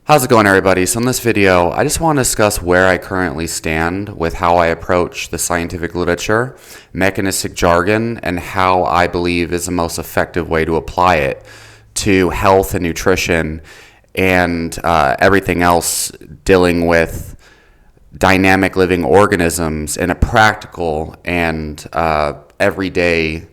How's it going, everybody? So in this video, I just want to discuss where I currently stand with how I approach the scientific literature, mechanistic jargon, and how I believe is the most effective way to apply it to health and nutrition and everything else dealing with dynamic living organisms in a practical and everyday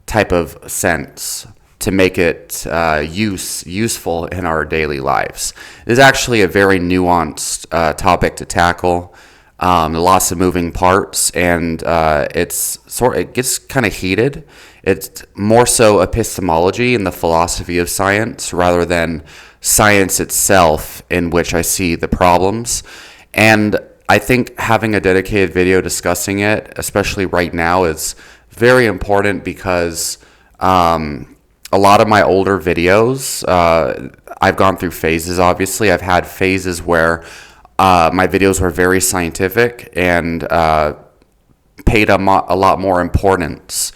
type of sense, to make it useful in our daily lives. It is actually a very nuanced topic to tackle. Lots of moving parts, and it gets kind of heated. It's more so epistemology and the philosophy of science rather than science itself, in which I see the problems. And I think having a dedicated video discussing it, especially right now, is very important because a lot of my older videos, I've gone through phases, obviously. I've had phases where my videos were very scientific and paid a lot more importance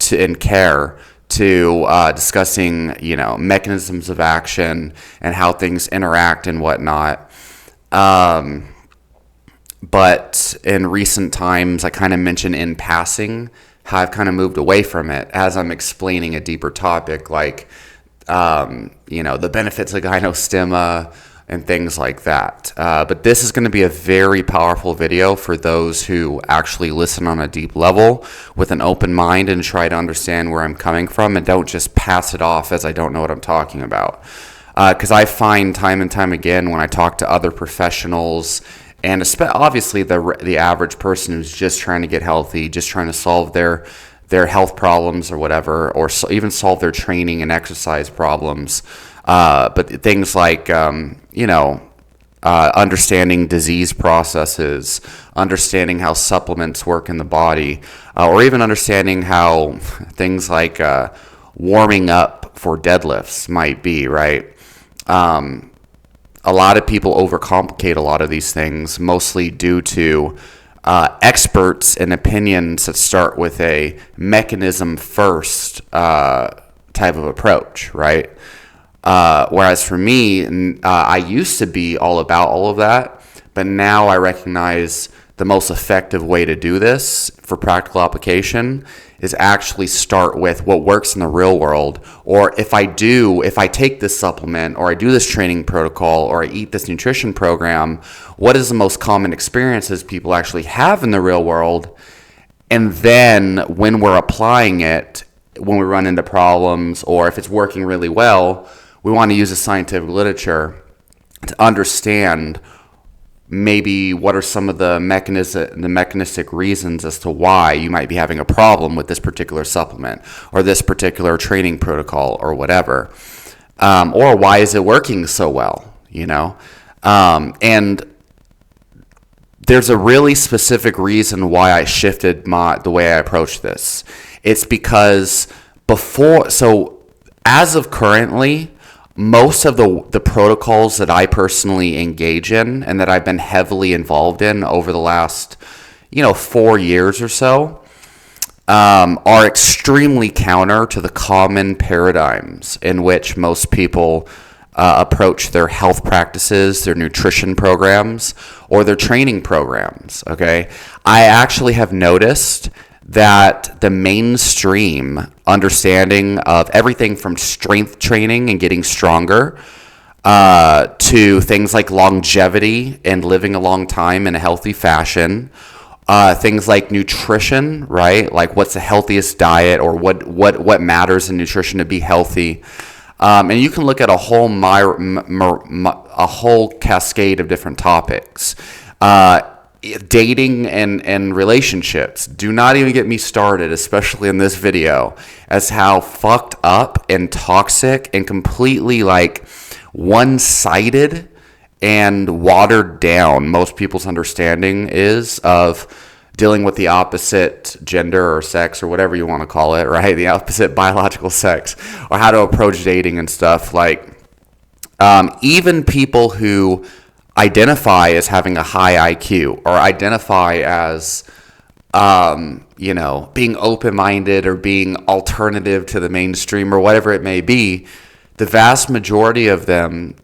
and care to discussing, mechanisms of action and how things interact and whatnot. But in recent times, I kind of mentioned in passing how I've kind of moved away from it as I'm explaining a deeper topic, like, the benefits of gynostemma and things like that. But this is going to be a very powerful video for those who actually listen on a deep level with an open mind and try to understand where I'm coming from and don't just pass it off as I don't know what I'm talking about. Because I find time and time again when I talk to other professionals, and obviously the average person who's just trying to get healthy, just trying to solve their health problems or whatever, or even solve their training and exercise problems. But things like, understanding disease processes, understanding how supplements work in the body, or even understanding how things like warming up for deadlifts might be, right? A lot of people overcomplicate a lot of these things, mostly due to experts and opinions that start with a mechanism first type of approach, right? Whereas for me, I used to be all about all of that, but now I recognize the most effective way to do this for practical application is actually start with what works in the real world. Or if I take this supplement, or I do this training protocol, or I eat this nutrition program, what is the most common experiences people actually have in the real world? And then when we're applying it, when we run into problems, or if it's working really well, we want to use the scientific literature to understand maybe what are some of the mechanistic reasons as to why you might be having a problem with this particular supplement or this particular training protocol or whatever, or why is it working so well, and there's a really specific reason why I shifted the way I approach this. It's because as of currently, most of the protocols that I personally engage in and that I've been heavily involved in over the last, 4 years or so, are extremely counter to the common paradigms in which most people approach their health practices, their nutrition programs, or their training programs, okay? I actually have noticed that the mainstream understanding of everything from strength training and getting stronger to things like longevity and living a long time in a healthy fashion, things like nutrition, right? Like what's the healthiest diet, or what matters in nutrition to be healthy. And you can look at a whole cascade of different topics. Dating and relationships. Do not even get me started, especially in this video, as how fucked up and toxic and completely one-sided and watered down most people's understanding is of dealing with the opposite gender or sex or whatever you want to call it, right? The opposite biological sex, or how to approach dating and stuff. Even people who identify as having a high IQ, or identify as, being open-minded or being alternative to the mainstream or whatever it may be, the vast majority of them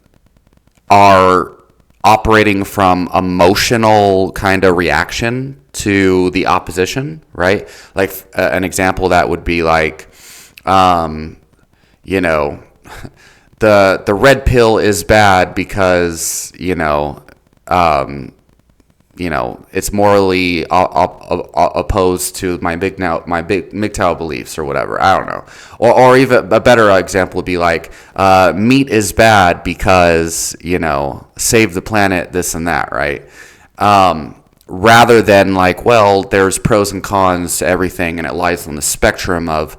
are operating from emotional kind of reaction to the opposition, right? Like an example of that would be like, you know, the red pill is bad because it's morally opposed to my big MGTOW beliefs or whatever. I don't know. Or even a better example would be like, meat is bad because, save the planet, this and that, right? Rather than like, well, there's pros and cons to everything, and it lies on the spectrum of,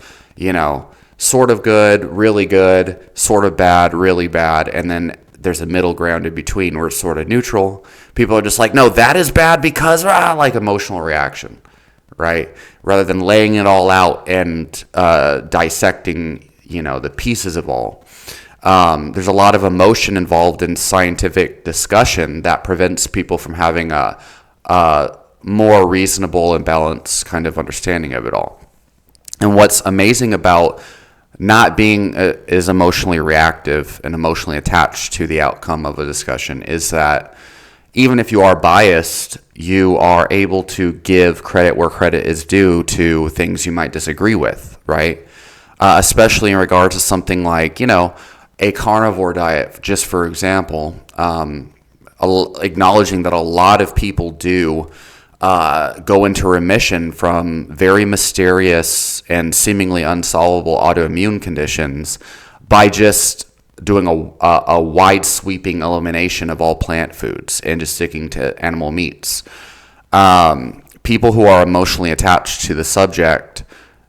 sort of good, sort of bad, really bad, and then there's a middle ground in between where it's sort of neutral. People are just like, no, that is bad because, like emotional reaction, right? Rather than laying it all out and dissecting, the pieces of all. There's a lot of emotion involved in scientific discussion that prevents people from having a more reasonable and balanced kind of understanding of it all. And what's amazing about not being is emotionally reactive and emotionally attached to the outcome of a discussion is that even if you are biased, you are able to give credit where credit is due to things you might disagree with, right? Especially in regards to something like, a carnivore diet, just for example, acknowledging that a lot of people do go into remission from very mysterious and seemingly unsolvable autoimmune conditions by just doing a wide sweeping elimination of all plant foods and just sticking to animal meats. People who are emotionally attached to the subject,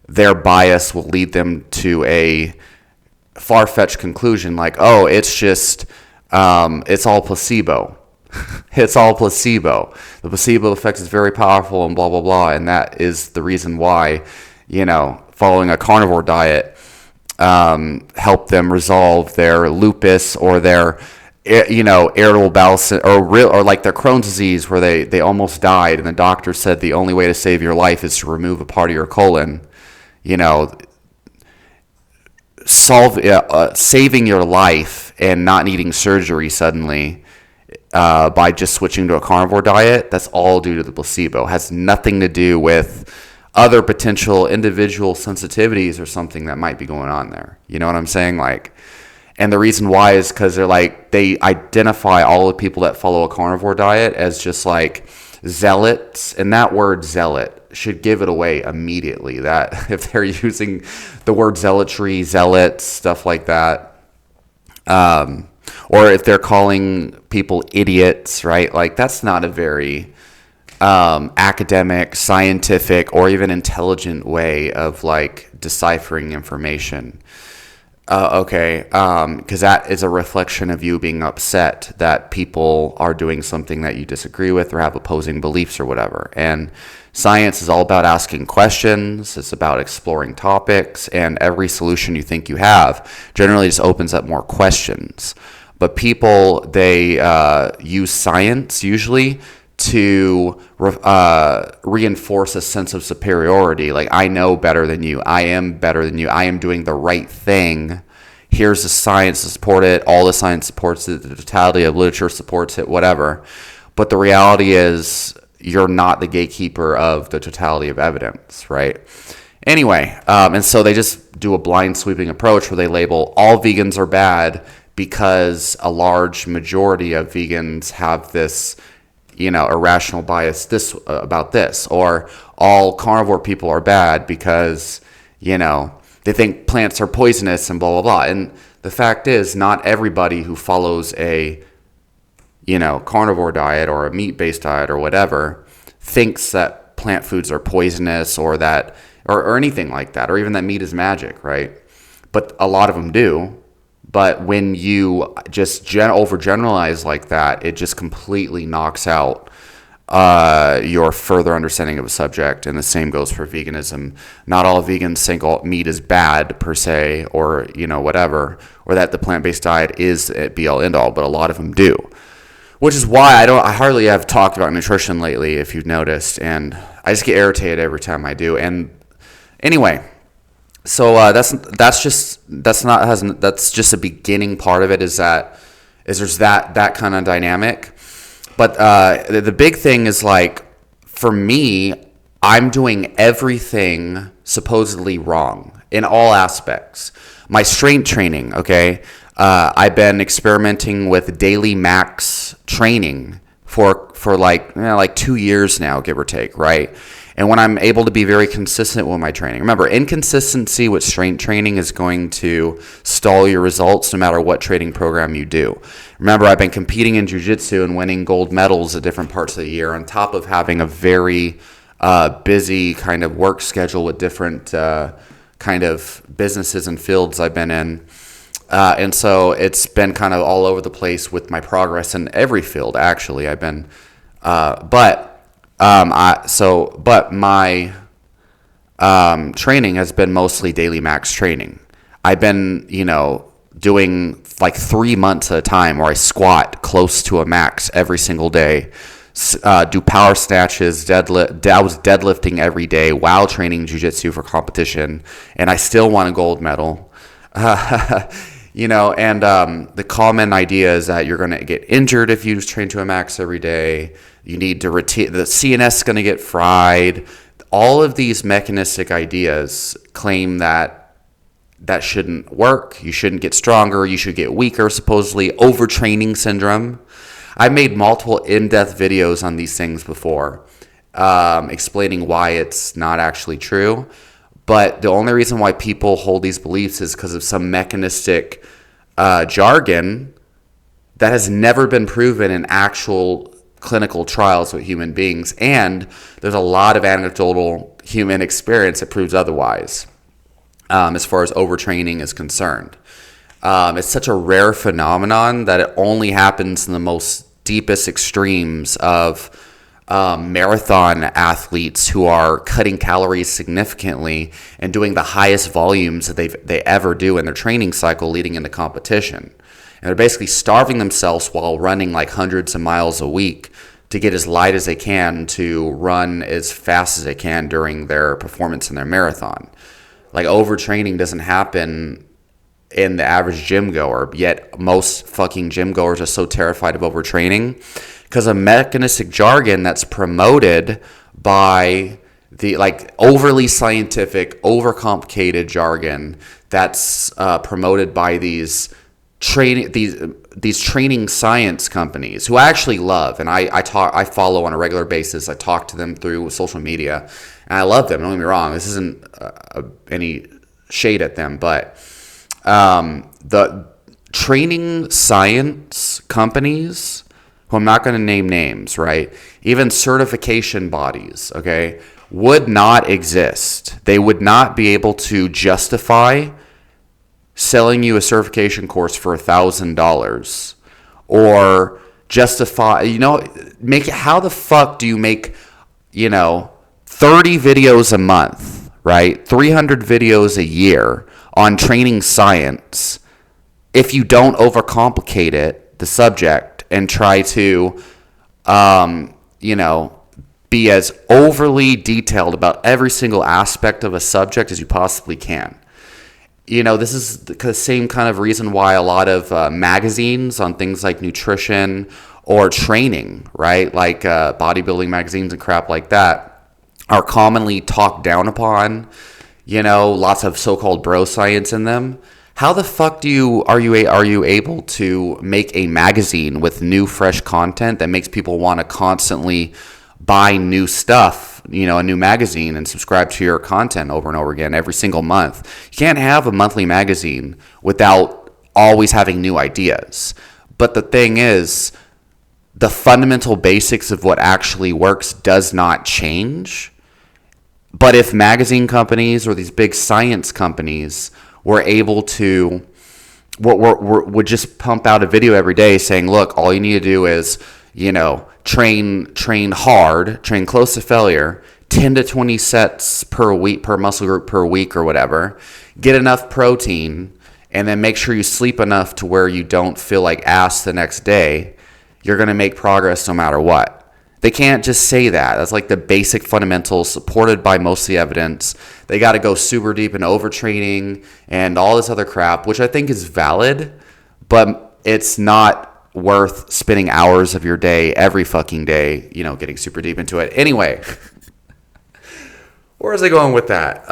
their bias will lead them to a far-fetched conclusion like, oh, it's just, it's all placebo. It's all placebo. The placebo effect is very powerful and blah, blah, blah. And that is the reason why, following a carnivore diet helped them resolve their lupus or their, irritable bowel or like their Crohn's disease where they almost died. And the doctor said the only way to save your life is to remove a part of your colon. Saving your life and not needing surgery suddenly by just switching to a carnivore diet, that's all due to the placebo. It has nothing to do with other potential individual sensitivities or something that might be going on there. You know what I'm saying? And the reason why is because they identify all the people that follow a carnivore diet as just like zealots, and that word zealot should give it away immediately. That if they're using the word zealotry, zealots, stuff like that, or if they're calling people idiots, right? Like that's not a very academic, scientific, or even intelligent way of like deciphering information. Because that is a reflection of you being upset that people are doing something that you disagree with or have opposing beliefs or whatever. And science is all about asking questions. It's about exploring topics, and every solution you think you have generally just opens up more questions. But people, they use science usually to reinforce a sense of superiority. Like, I know better than you. I am better than you. I am doing the right thing. Here's the science to support it. All the science supports it. The totality of literature supports it, whatever. But the reality is you're not the gatekeeper of the totality of evidence, right? Anyway, and so they just do a blind sweeping approach where they label all vegans are bad because a large majority of vegans have this irrational bias about this, or all carnivore people are bad because, they think plants are poisonous and blah, blah, blah. And the fact is, not everybody who follows a, carnivore diet or a meat-based diet or whatever thinks that plant foods are poisonous or that, or anything like that, or even that meat is magic, right? But a lot of them do. But when you just overgeneralize like that, it just completely knocks out your further understanding of a subject. And the same goes for veganism. Not all vegans think all meat is bad per se, or whatever, or that the plant-based diet is be-all end-all. But a lot of them do, which is why I hardly have talked about nutrition lately, if you've noticed, and I just get irritated every time I do. And anyway. So that's just a beginning part of it, is that is there's that kind of dynamic. But the big thing is, like, for me, I'm doing everything supposedly wrong in all aspects. My strength training, okay? I've been experimenting with daily max training for like 2 years now, give or take, right? And when I'm able to be very consistent with my training. Remember, inconsistency with strength training is going to stall your results no matter what training program you do. Remember, I've been competing in jiu-jitsu and winning gold medals at different parts of the year, on top of having a very busy kind of work schedule with different kind of businesses and fields I've been in. And so it's been kind of all over the place with my progress in every field, actually. I've been, but my training has been mostly daily max training. I've been, doing like 3 months at a time where I squat close to a max every single day, do power snatches, deadlift. I was deadlifting every day while training jiu-jitsu for competition, and I still won a gold medal. And the common idea is that you're going to get injured if you just train to a max every day. You need to the CNS is going to get fried. All of these mechanistic ideas claim that shouldn't work. You shouldn't get stronger. You should get weaker, supposedly overtraining syndrome. I've made multiple in-depth videos on these things before, explaining why it's not actually true. But the only reason why people hold these beliefs is because of some mechanistic jargon that has never been proven in actual clinical trials with human beings. And there's a lot of anecdotal human experience that proves otherwise, as far as overtraining is concerned. It's such a rare phenomenon that it only happens in the most deepest extremes of marathon athletes who are cutting calories significantly and doing the highest volumes that they ever do in their training cycle leading into competition. And they're basically starving themselves while running like hundreds of miles a week to get as light as they can to run as fast as they can during their performance in their marathon. Like, overtraining doesn't happen in the average gym goer, yet most fucking gym goers are so terrified of overtraining because of mechanistic jargon that's promoted by the overly scientific, overcomplicated jargon that's promoted by these training science companies who I actually love, and I follow on a regular basis. I talk to them through social media, and I love them. Don't get me wrong. This isn't any shade at them, but the training science companies, who I'm not going to name names, right? Even certification bodies, okay, would not exist. They would not be able to justify selling you a certification course for $1,000 or justify, how the fuck do you make, 30 videos a month, right? 300 videos a year on training science if you don't overcomplicate it, the subject, and try to, be as overly detailed about every single aspect of a subject as you possibly can. This is the same kind of reason why a lot of magazines on things like nutrition or training, right, like bodybuilding magazines and crap like that, are commonly talked down upon. Lots of so-called bro science in them. How the fuck are you able to make a magazine with new, fresh content that makes people want to constantly buy new stuff, a new magazine, and subscribe to your content over and over again every single month? You can't have a monthly magazine without always having new ideas. But the thing is, the fundamental basics of what actually works does not change. But if magazine companies or these big science companies were able to, would just pump out a video every day saying, look, all you need to do is, train hard, train close to failure, 10 to 20 sets per week, per muscle group per week or whatever, get enough protein, and then make sure you sleep enough to where you don't feel like ass the next day, you're going to make progress no matter what. They can't just say that. That's like the basic fundamentals supported by most of the evidence. They got to go super deep into overtraining and all this other crap, which I think is valid, but it's not worth spending hours of your day every fucking day, getting super deep into it. Anyway, where was I going with that?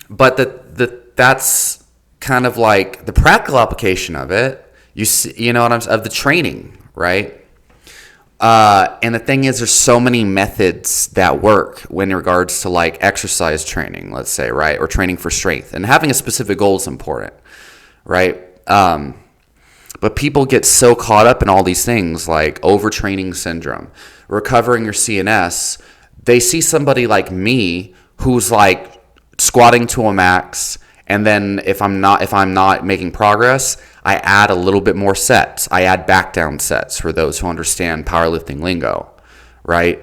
But that's kind of like the practical application of it. You see, of the training, right? And the thing is, there's so many methods that work in regards to like exercise training, let's say, right? Or training for strength, and having a specific goal is important, right? But people get so caught up in all these things like overtraining syndrome, recovering your CNS. They see somebody like me who's like squatting to a max, and then if I'm not making progress, I add a little bit more sets. I add back down sets for those who understand powerlifting lingo, right?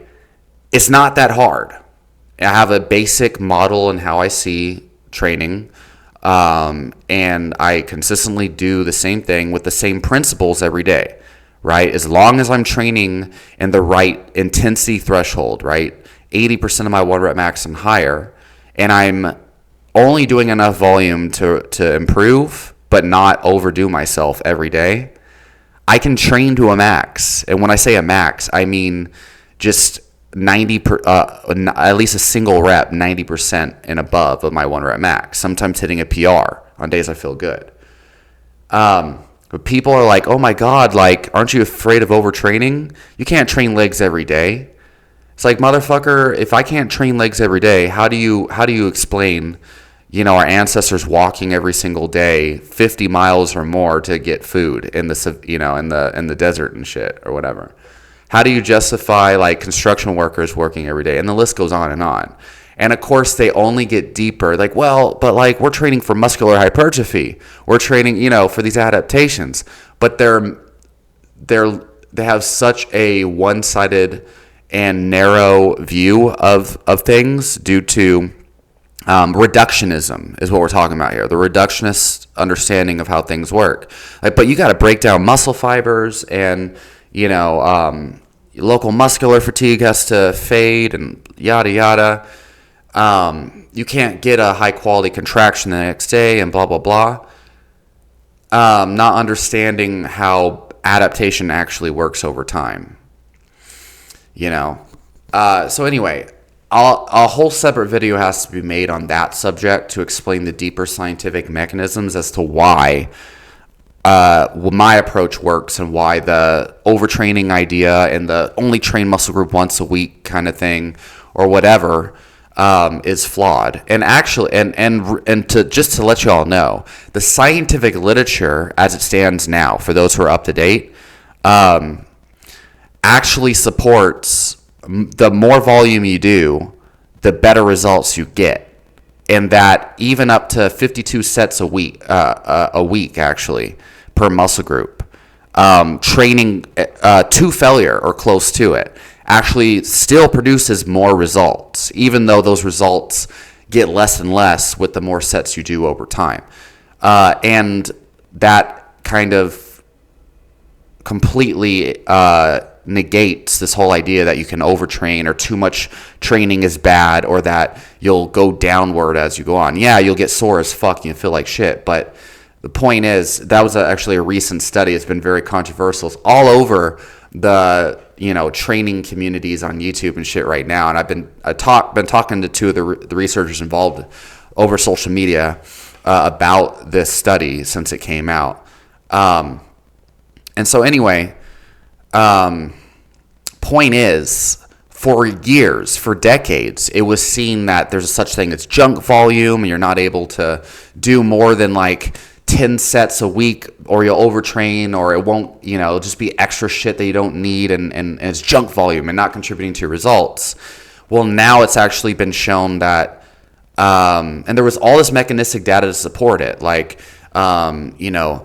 It's not that hard. I have a basic model in how I see training, and I consistently do the same thing with the same principles every day, right? As long as I'm training in the right intensity threshold, right? 80% of my 1 rep max and higher, and I'm only doing enough volume to improve, but not overdo myself every day, I can train to a max. And when I say a max, I mean just at least a single rep, 90% and above of my 1 rep max. Sometimes hitting a PR on days I feel good. But people are like, oh my God, like, aren't you afraid of overtraining? You can't train legs every day. It's like, motherfucker, if I can't train legs every day, how do you explain, our ancestors walking every single day 50 miles or more to get food in the desert and shit or whatever? How do you justify like construction workers working every day? And the list goes on and on. And of course they only get deeper. Like, well, but like we're training for muscular hypertrophy. We're training, for these adaptations. But they have such a one-sided and narrow view of things due to reductionism is what we're talking about here. The reductionist understanding of how things work. But you got to break down muscle fibers, and local muscular fatigue has to fade, and yada yada. You can't get a high quality contraction the next day, and blah blah blah. Not understanding how adaptation actually works over time. So anyway, a whole separate video has to be made on that subject to explain the deeper scientific mechanisms as to why my approach works, and why the overtraining idea and the only train muscle group once a week kind of thing or whatever is flawed. And actually, and to let you all know, the scientific literature as it stands now, for those who are up to date, actually supports the more volume you do, the better results you get. And that even up to 52 sets a week actually per muscle group, training to failure or close to it, actually still produces more results, even though those results get less and less with the more sets you do over time. And that kind of completely negates this whole idea that you can overtrain, or too much training is bad, or that you'll go downward as you go on. Yeah, you'll get sore as fuck and you'll feel like shit, but the point is, that was actually a recent study. It's been very controversial. It's all over the training communities on YouTube and shit right now. And I've been talking to two of the researchers involved over social media about this study since it came out. And so anyway, point is, for years, for decades, it was seen that there's such thing as junk volume, and you're not able to do more than like 10 sets a week, or you'll overtrain, or it won't, it'll just be extra shit that you don't need, and it's junk volume and not contributing to your results. Well, now it's actually been shown that, and there was all this mechanistic data to support it, like, the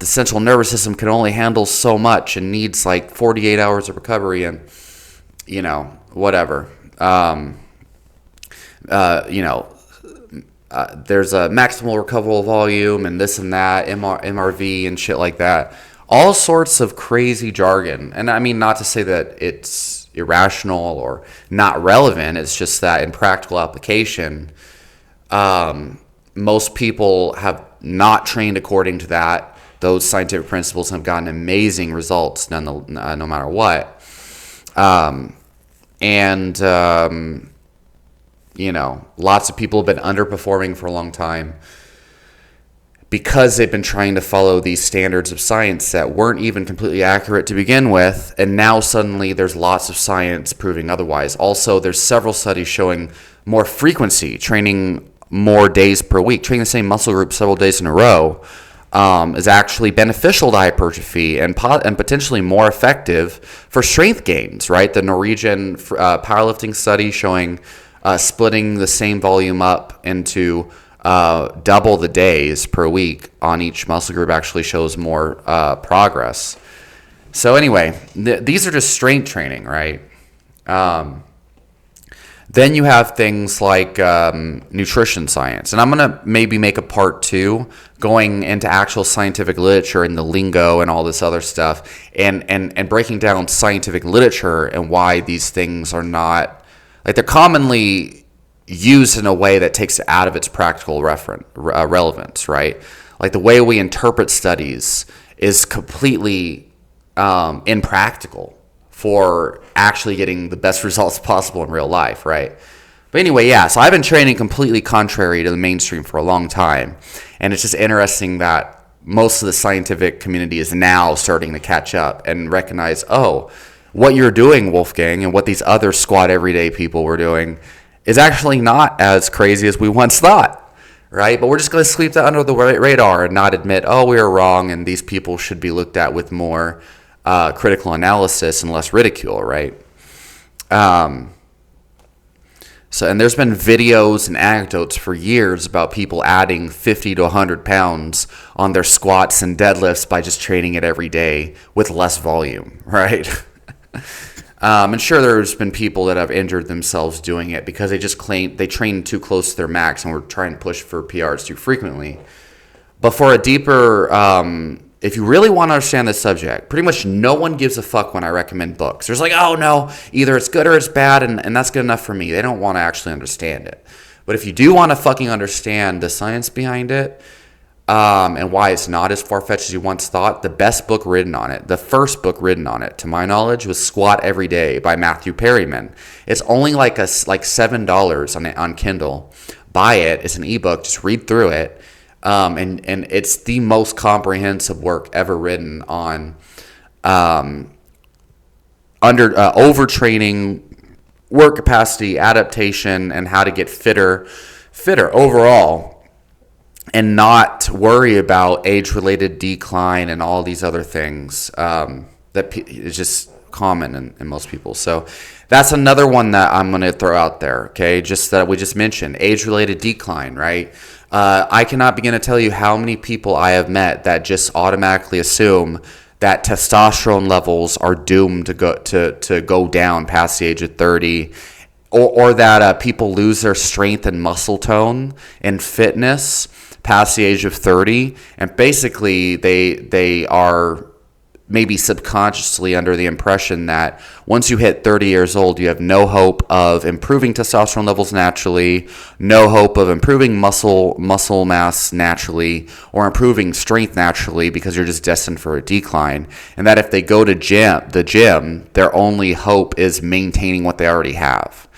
central nervous system can only handle so much and needs like 48 hours of recovery, and whatever. There's a maximal recoverable volume and this and that, MRV and shit like that. All sorts of crazy jargon. And I mean, not to say that it's irrational or not relevant. It's just that in practical application, most people have not trained according to that, those scientific principles have gotten amazing results no matter what. Lots of people have been underperforming for a long time because they've been trying to follow these standards of science that weren't even completely accurate to begin with, and now suddenly there's lots of science proving otherwise. Also, there's several studies showing more frequency, training more days per week, training the same muscle group several days in a row, is actually beneficial to hypertrophy and potentially more effective for strength gains, right? The Norwegian powerlifting study showing splitting the same volume up into double the days per week on each muscle group actually shows more progress. So anyway, these are just strength training, right? Then you have things like nutrition science. And I'm going to maybe make a part 2 going into actual scientific literature and the lingo and all this other stuff and breaking down scientific literature and why these things are not, like, they're commonly used in a way that takes it out of its practical relevance, right? Like the way we interpret studies is completely impractical for actually getting the best results possible in real life, right? But anyway, yeah, so I've been training completely contrary to the mainstream for a long time. And it's just interesting that most of the scientific community is now starting to catch up and recognize, oh, what you're doing, Wolfgang, and what these other squat everyday people were doing is actually not as crazy as we once thought, right? But we're just going to sweep that under the radar and not admit, oh, we were wrong, and these people should be looked at with more critical analysis and less ridicule, right? And there's been videos and anecdotes for years about people adding 50 to 100 pounds on their squats and deadlifts by just training it every day with less volume, right? And sure, there's been people that have injured themselves doing it because they just claim they train too close to their max and were trying to push for PRs too frequently. But for a deeper, if you really want to understand this subject, pretty much no one gives a fuck when I recommend books. There's like, oh no, either it's good or it's bad, and that's good enough for me. They don't want to actually understand it. But if you do want to fucking understand the science behind it, and why it's not as far-fetched as you once thought, the best book written on it, the first book written on it, to my knowledge, was Squat Every Day by Matthew Perryman. It's only like $7 on Kindle. Buy it. It's an ebook. Just read through it. And it's the most comprehensive work ever written on overtraining, work capacity, adaptation, and how to get fitter overall, and not worry about age-related decline and all these other things that is just common in most people. So that's another one that I'm going to throw out there, okay? Just that we just mentioned, age-related decline, right? I cannot begin to tell you how many people I have met that just automatically assume that testosterone levels are doomed to go down past the age of 30, or that people lose their strength and muscle tone and fitness past the age of 30, and basically they are maybe subconsciously under the impression that once you hit 30 years old, you have no hope of improving testosterone levels naturally, no hope of improving muscle mass naturally, or improving strength naturally, because you're just destined for a decline. And that if they go to the gym, their only hope is maintaining what they already have.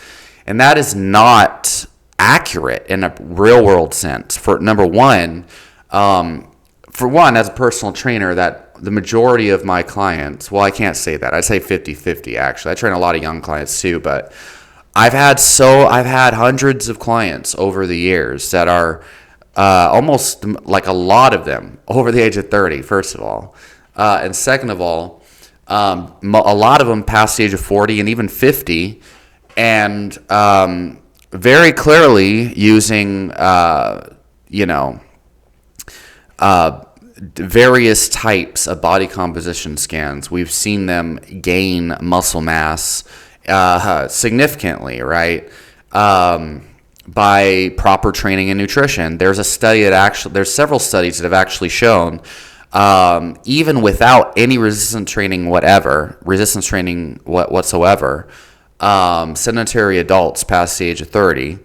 And that is not accurate in a real world sense. For number one, as a personal trainer, that the majority of my clients, well, I can't say that. I'd say 50-50 actually. I train a lot of young clients too, but I've had hundreds of clients over the years that are almost like a lot of them over the age of 30, first of all. And second of all, a lot of them past the age of 40 and even 50, and very clearly using, various types of body composition scans. We've seen them gain muscle mass significantly, right? By proper training and nutrition. There's several studies that have actually shown, even without any resistance training whatsoever, sedentary adults past the age of 30,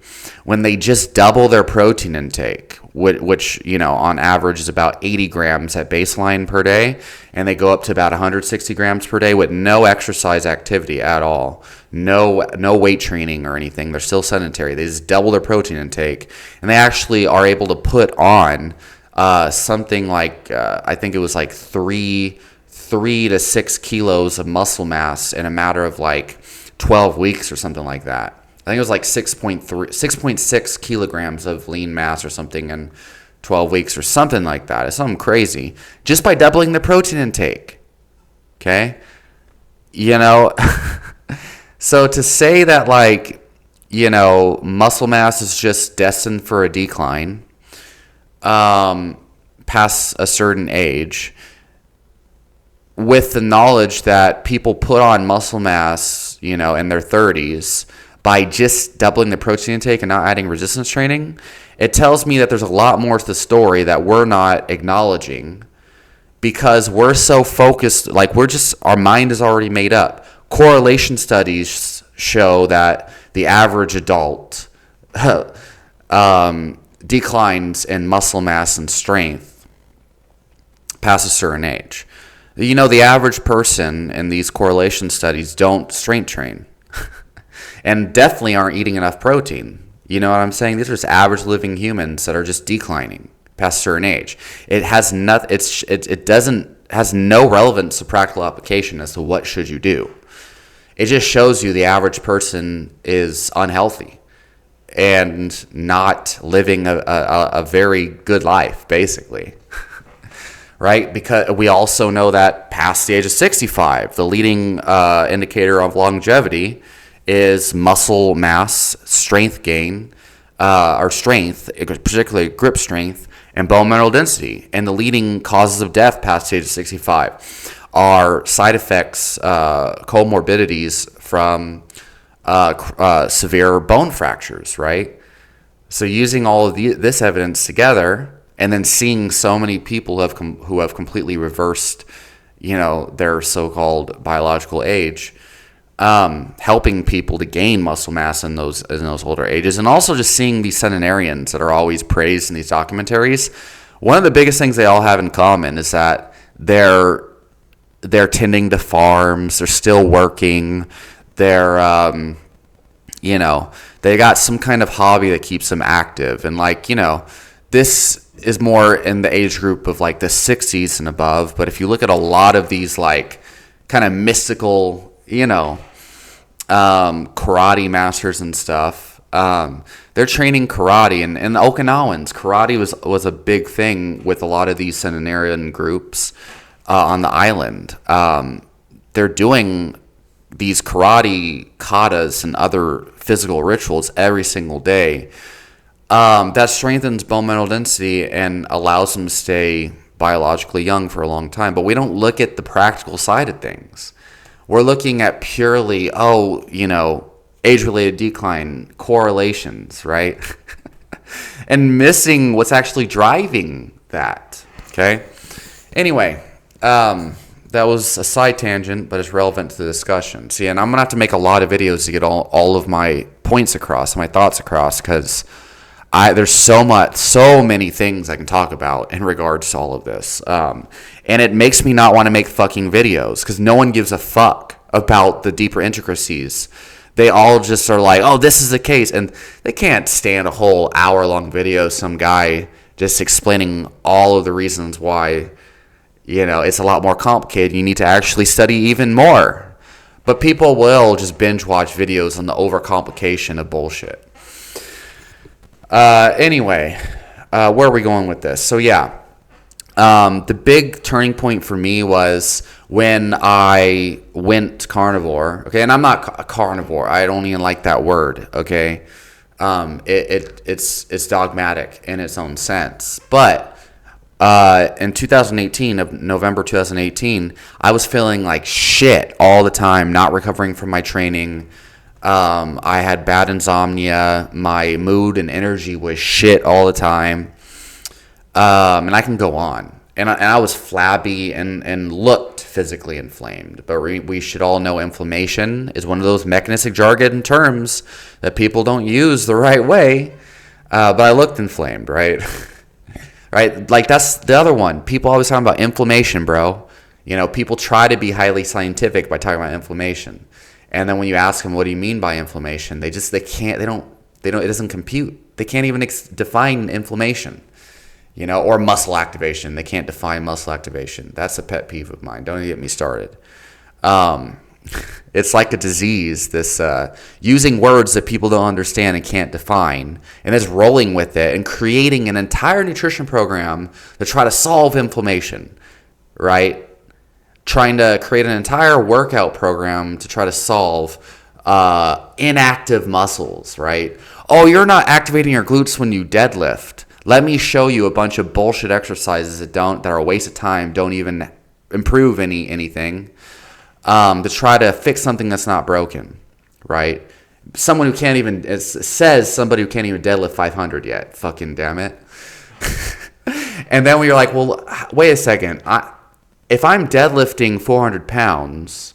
when they just double their protein intake, which, on average is about 80 grams at baseline per day, and they go up to about 160 grams per day with no exercise activity at all, no weight training or anything. They're still sedentary. They just double their protein intake, and they actually are able to put on something like, I think it was like 3 to 6 kilos of muscle mass in a matter of like 12 weeks or something like that. I think it was like 6.6 kilograms of lean mass or something in 12 weeks or something like that. It's something crazy. Just by doubling the protein intake. Okay? So to say that muscle mass is just destined for a decline past a certain age, with the knowledge that people put on muscle mass, in their 30s by just doubling the protein intake and not adding resistance training, it tells me that there's a lot more to the story that we're not acknowledging because we're so focused, our mind is already made up. Correlation studies show that the average adult declines in muscle mass and strength past a certain age. The average person in these correlation studies don't strength train and definitely aren't eating enough protein. You know what I'm saying? These are just average living humans that are just declining past a certain age. It has has no relevance to practical application as to what should you do. It just shows you the average person is unhealthy and not living a very good life, basically. Right? Because we also know that past the age of 65, the leading indicator of longevity is muscle mass, strength gain, or strength, particularly grip strength, and bone mineral density. And the leading causes of death past the age of 65 are side effects, comorbidities from severe bone fractures, right? So using all of this evidence together, and then seeing so many people who have completely reversed, their so-called biological age, helping people to gain muscle mass in those older ages, and also just seeing these centenarians that are always praised in these documentaries. One of the biggest things they all have in common is that they're tending to farms, they're still working, they're they got some kind of hobby that keeps them active, and this is more in the age group of the 60s and above. But if you look at a lot of these kind of mystical, karate masters and stuff, they're training karate, and the Okinawans, karate was a big thing with a lot of these centenarian groups on the island. They're doing these karate katas and other physical rituals every single day. That strengthens bone mineral density and allows them to stay biologically young for a long time. But we don't look at the practical side of things. We're looking at purely, age-related decline, correlations, right? And missing what's actually driving that, okay? Anyway, that was a side tangent, but it's relevant to the discussion. See, and I'm going to have to make a lot of videos to get all of my points across, my thoughts across, because there's so many things I can talk about in regards to all of this. And it makes me not want to make fucking videos because no one gives a fuck about the deeper intricacies. They all just are like, oh, this is the case. And they can't stand a whole hour-long video, some guy just explaining all of the reasons why, it's a lot more complicated. You need to actually study even more. But people will just binge watch videos on the overcomplication of bullshit. Anyway, where are we going with this? So yeah, the big turning point for me was when I went carnivore. Okay, and I'm not a carnivore. I don't even like that word. Okay, it's dogmatic in its own sense. But in 2018, November 2018, I was feeling like shit all the time, not recovering from my training. I had bad insomnia. My mood and energy was shit all the time. And I can go on. And I was flabby and looked physically inflamed. But we should all know inflammation is one of those mechanistic jargon terms that people don't use the right way. But I looked inflamed, right? Right? Like, that's the other one. People always talking about inflammation, bro. People try to be highly scientific by talking about inflammation. And then when you ask them, what do you mean by inflammation? They don't, it doesn't compute. They can't even define inflammation, or muscle activation. They can't define muscle activation. That's a pet peeve of mine. Don't even get me started. It's like a disease, this using words that people don't understand and can't define, and just rolling with it and creating an entire nutrition program to try to solve inflammation, right? Trying to create an entire workout program to try to solve inactive muscles, right? Oh, you're not activating your glutes when you deadlift. Let me show you a bunch of bullshit exercises that are a waste of time, don't even improve anything, to try to fix something that's not broken, right? Somebody who can't even deadlift 500 yet. Fucking damn it. And then you're like, well, wait a second. If I'm deadlifting 400 pounds,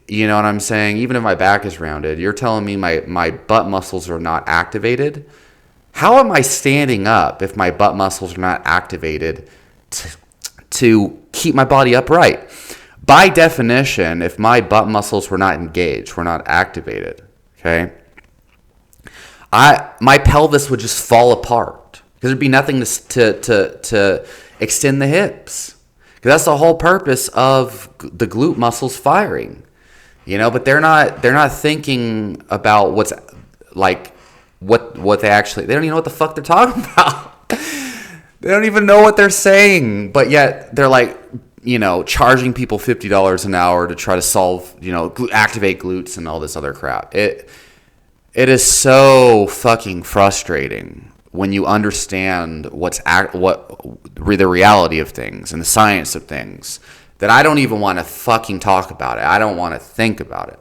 you know what I'm saying? Even if my back is rounded, you're telling me my butt muscles are not activated? How am I standing up if my butt muscles are not activated to keep my body upright? By definition, if my butt muscles were not engaged, were not activated, okay, my pelvis would just fall apart because there'd be nothing to extend the hips. Because that's the whole purpose of the glute muscles firing. But they're not thinking about what they actually, they don't even know what the fuck they're talking about. They don't even know what they're saying, but yet they're like, charging people $50 an hour to try to solve, activate glutes and all this other crap. It is so fucking frustrating when you understand what the reality of things and the science of things, that I don't even want to fucking talk about it. I don't want to think about it.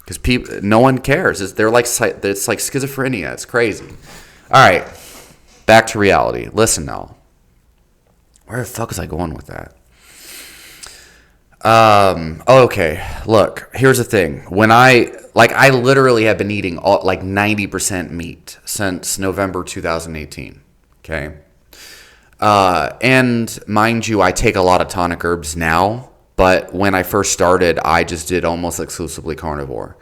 Because no one cares. It's like schizophrenia. It's crazy. All right, back to reality. Listen now. Where the fuck was I going with that? Okay. Look, here's the thing. When I literally have been eating 90% meat since November 2018. Okay. And mind you, I take a lot of tonic herbs now, but when I first started, I just did almost exclusively carnivore.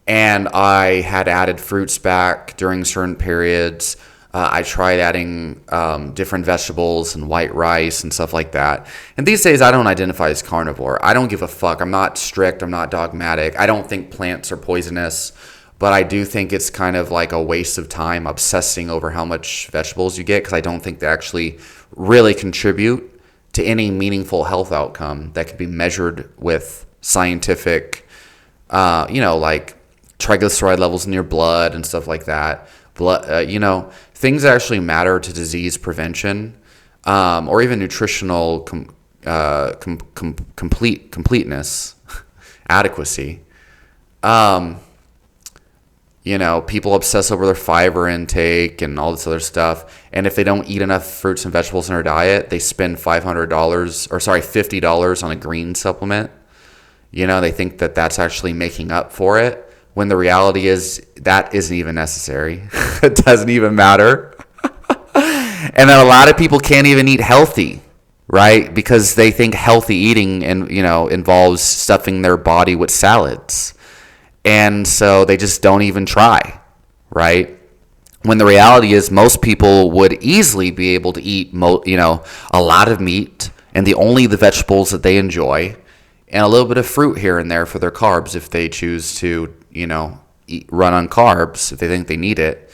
And I had added fruits back during certain periods. I tried adding different vegetables and white rice and stuff like that. And these days, I don't identify as carnivore. I don't give a fuck. I'm not strict. I'm not dogmatic. I don't think plants are poisonous. But I do think it's kind of like a waste of time obsessing over how much vegetables you get, because I don't think they actually really contribute to any meaningful health outcome that could be measured with scientific, like triglyceride levels in your blood and stuff like that. Things that actually matter to disease prevention, or even nutritional completeness, adequacy. People obsess over their fiber intake and all this other stuff. And if they don't eat enough fruits and vegetables in their diet, they spend $50 on a green supplement. They think that that's actually making up for it, when the reality is that isn't even necessary. It doesn't even matter. And then a lot of people can't even eat healthy, right? Because they think healthy eating involves stuffing their body with salads. And so they just don't even try, right? When the reality is most people would easily be able to eat, a lot of meat and the vegetables that they enjoy, and a little bit of fruit here and there for their carbs if they choose to, run on carbs if they think they need it,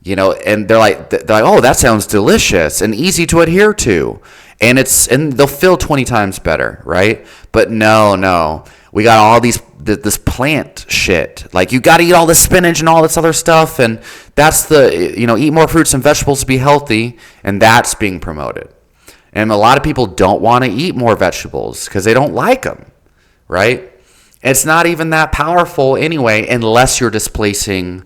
and they're like, oh, that sounds delicious and easy to adhere to, and they'll feel 20 times better, right? But no, we got all this plant shit. Like, you got to eat all this spinach and all this other stuff, and that's eat more fruits and vegetables to be healthy, and that's being promoted. And a lot of people don't want to eat more vegetables because they don't like them, right? It's not even that powerful anyway, unless you're displacing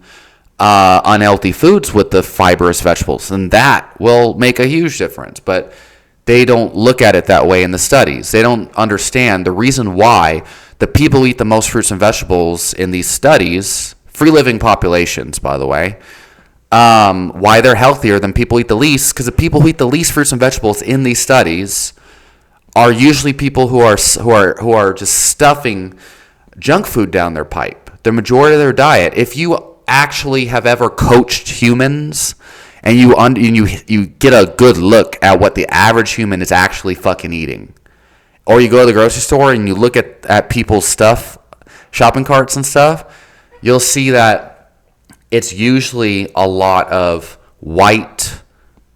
unhealthy foods with the fibrous vegetables, and that will make a huge difference. But They don't look at it that way in the studies. They don't understand the reason why the people who eat the most fruits and vegetables in these studies, free living populations, by the way, why they're healthier than people who eat the least, because the people who eat the least fruits and vegetables in these studies are usually people who are just stuffing junk food down their pipe. The majority of their diet. If you actually have ever coached humans and you get a good look at what the average human is actually fucking eating, or you go to the grocery store and you look at people's stuff, shopping carts and stuff, you'll see that it's usually a lot of white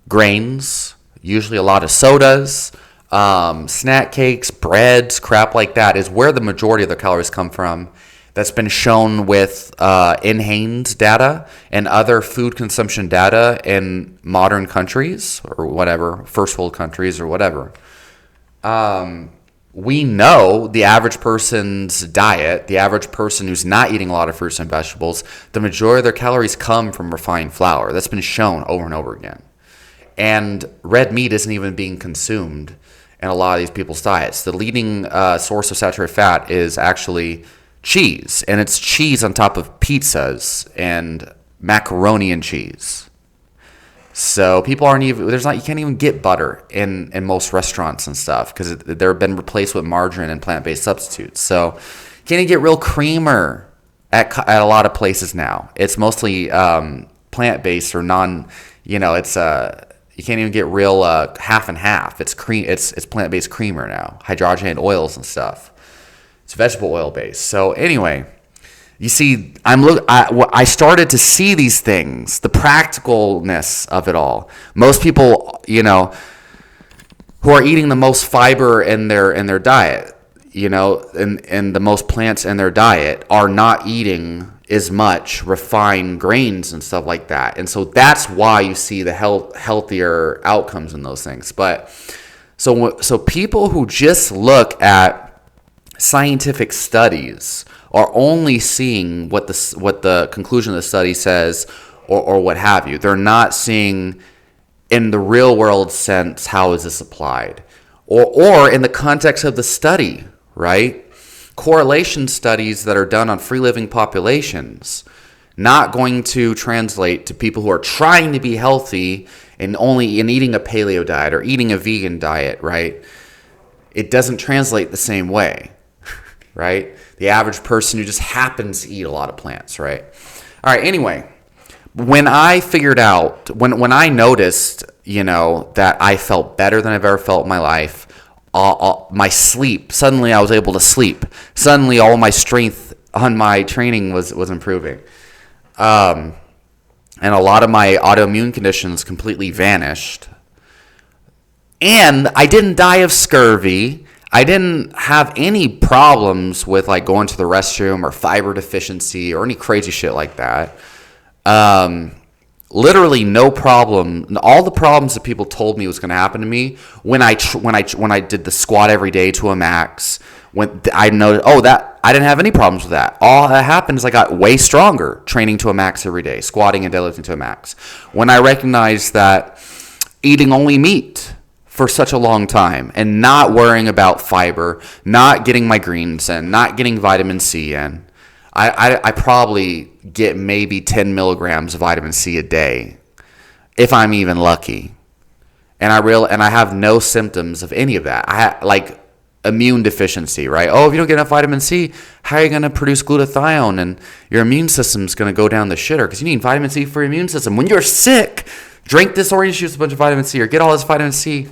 grains, usually a lot of sodas, snack cakes, breads, crap like that is where the majority of the calories come from. That's been shown with NHANES data and other food consumption data in modern countries or whatever, first world countries or whatever. We know the average person's diet, the average person who's not eating a lot of fruits and vegetables, the majority of their calories come from refined flour. That's been shown over and over again. And red meat isn't even being consumed in a lot of these people's diets. The leading source of saturated fat is actually cheese, and it's cheese on top of pizzas and macaroni and cheese. So people aren't even, you can't even get butter in most restaurants and stuff because they've been replaced with margarine and plant-based substitutes. So you can't even get real creamer at a lot of places now. It's mostly plant-based or non, it's you can't even get real half and half. It's plant-based creamer now, hydrogenated oils and stuff. It's vegetable oil based. So anyway, you see, I started to see these things, the practicalness of it all. Most people, who are eating the most fiber in their diet, and the most plants in their diet are not eating as much refined grains and stuff like that. And so that's why you see the healthier outcomes in those things. But so people who just look at scientific studies are only seeing what the conclusion of the study says or what have you. They're not seeing in the real world sense how is this applied or in the context of the study, right? Correlation studies that are done on free living populations not going to translate to people who are trying to be healthy and only in eating a paleo diet or eating a vegan diet, right? It doesn't translate the same way. Right? The average person who just happens to eat a lot of plants, right? All right, anyway, when I figured out, when I noticed, that I felt better than I've ever felt in my life, my sleep, suddenly I was able to sleep. Suddenly all my strength on my training was improving. And a lot of my autoimmune conditions completely vanished. And I didn't die of scurvy. I didn't have any problems with like going to the restroom or fiber deficiency or any crazy shit like that. Literally no problem. All the problems that people told me was going to happen to me when I did the squat every day to a max. When I noticed, that I didn't have any problems with that. All that happened is I got way stronger training to a max every day, squatting and deadlifting to a max. When I recognized that eating only meat for such a long time and not worrying about fiber, not getting my greens in, not getting vitamin C in. I probably get maybe 10 milligrams of vitamin C a day if I'm even lucky. And I have no symptoms of any of that. I have like immune deficiency, right? If you don't get enough vitamin C, how are you going to produce glutathione and your immune system's going to go down the shitter because you need vitamin C for your immune system. When you're sick, drink this orange juice with a bunch of vitamin C or get all this vitamin C.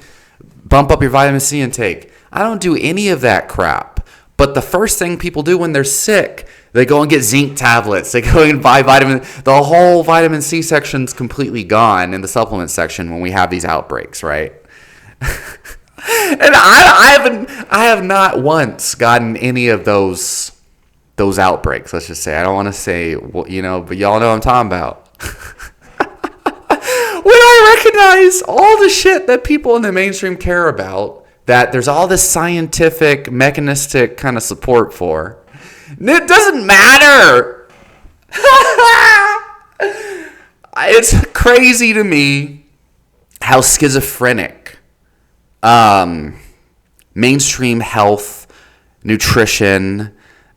Bump up your vitamin C intake. I don't do any of that crap. But the first thing people do when they're sick, they go and get zinc tablets. They go and buy vitamin. The whole vitamin C section's completely gone in the supplement section when we have these outbreaks, right? And I have not once gotten any of those outbreaks. Let's just say. I don't want to say, but y'all know what I'm talking about. When I recognize all the shit that people in the mainstream care about, that there's all this scientific, mechanistic kind of support for, it doesn't matter. It's crazy to me how schizophrenic mainstream health, nutrition,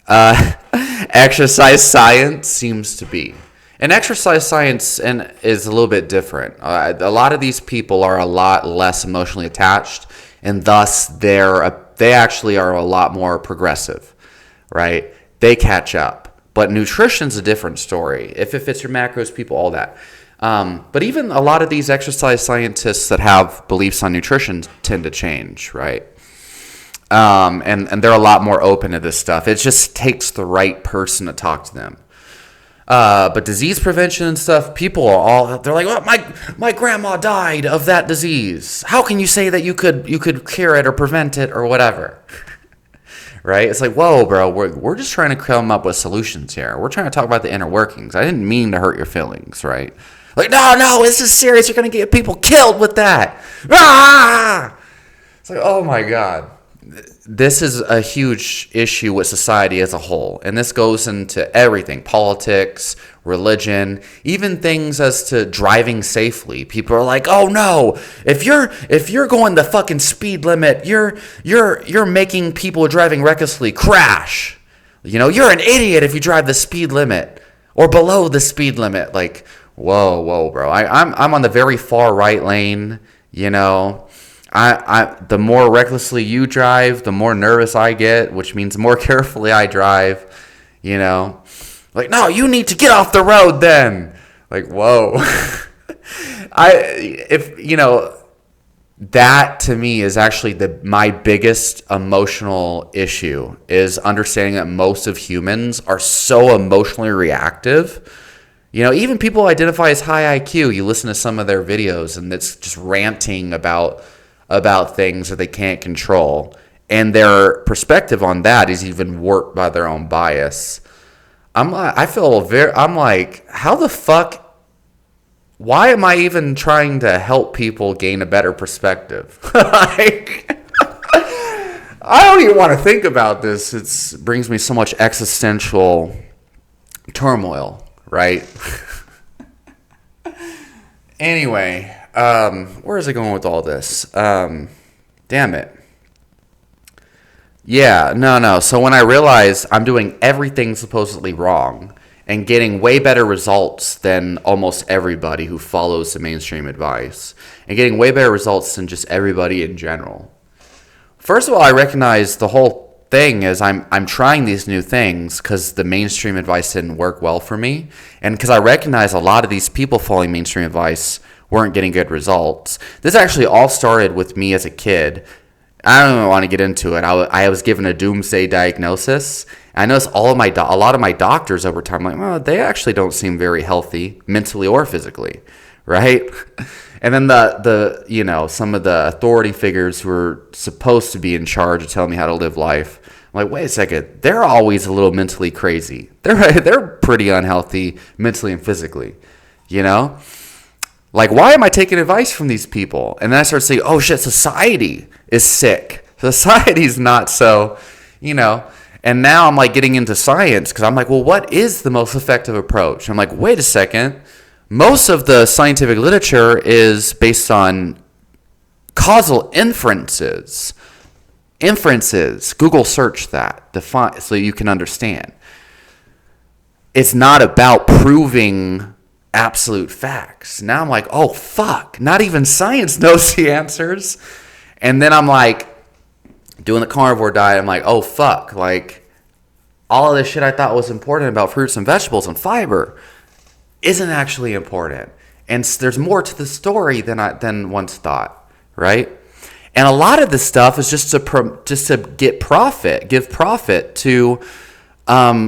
exercise science seems to be. And exercise science is a little bit different. A lot of these people are a lot less emotionally attached, and thus they actually are a lot more progressive, right? They catch up. But nutrition's a different story. If it fits your macros, people, all that. But even a lot of these exercise scientists that have beliefs on nutrition tend to change, right? And they're a lot more open to this stuff. It just takes the right person to talk to them. But disease prevention and stuff, people are they're like, well, my grandma died of that disease. How can you say that you could cure it or prevent it or whatever? Right? It's like, whoa, bro, we're just trying to come up with solutions here. We're trying to talk about the inner workings. I didn't mean to hurt your feelings, right? Like, no, this is serious. You're going to get people killed with that. Ah! It's like, oh my God. This is a huge issue with society as a whole. And this goes into everything, politics, religion, even things as to driving safely. People are like, oh no, if you're going the fucking speed limit, you're making people driving recklessly crash. You know, you're an idiot if you drive the speed limit or below the speed limit. Like, whoa, bro. I'm on the very far right lane, you know. The more recklessly you drive, the more nervous I get, which means the more carefully I drive, you know. Like, no, you need to get off the road then. Like, whoa. That to me is actually my biggest emotional issue, is understanding that most of humans are so emotionally reactive. You know, even people who identify as high IQ, you listen to some of their videos and it's just ranting about things that they can't control, and their perspective on that is even warped by their own bias. I'm like, how the fuck? Why am I even trying to help people gain a better perspective? Like, I don't even want to think about this. It brings me so much existential turmoil, right? Anyway. Where is it going with all this? Damn it. Yeah, no. So when I realize I'm doing everything supposedly wrong and getting way better results than almost everybody who follows the mainstream advice, and getting way better results than just everybody in general. First of all, I recognize the whole thing is I'm trying these new things because the mainstream advice didn't work well for me, and because I recognize a lot of these people following mainstream advice weren't getting good results. This actually all started with me as a kid. I don't even want to get into it. I was given a doomsday diagnosis. I noticed a lot of my doctors over time, like, well, they actually don't seem very healthy, mentally or physically, right? And then some of the authority figures who are supposed to be in charge of telling me how to live life, I'm like, wait a second, they're always a little mentally crazy. They're pretty unhealthy mentally and physically, you know? Like, why am I taking advice from these people? And then I start saying, oh shit, society is sick. Society's not so, you know. And now I'm like getting into science because I'm like, well, what is the most effective approach? I'm like, wait a second. Most of the scientific literature is based on causal inferences. Google search that, define, so you can understand. It's not about proving absolute facts. Now I'm like, oh fuck, not even science knows the answers. And then I'm like doing the carnivore diet. I'm like, oh fuck, like all of this shit I thought was important about fruits and vegetables and fiber isn't actually important. And there's more to the story than once thought, right? And a lot of this stuff is just to give profit to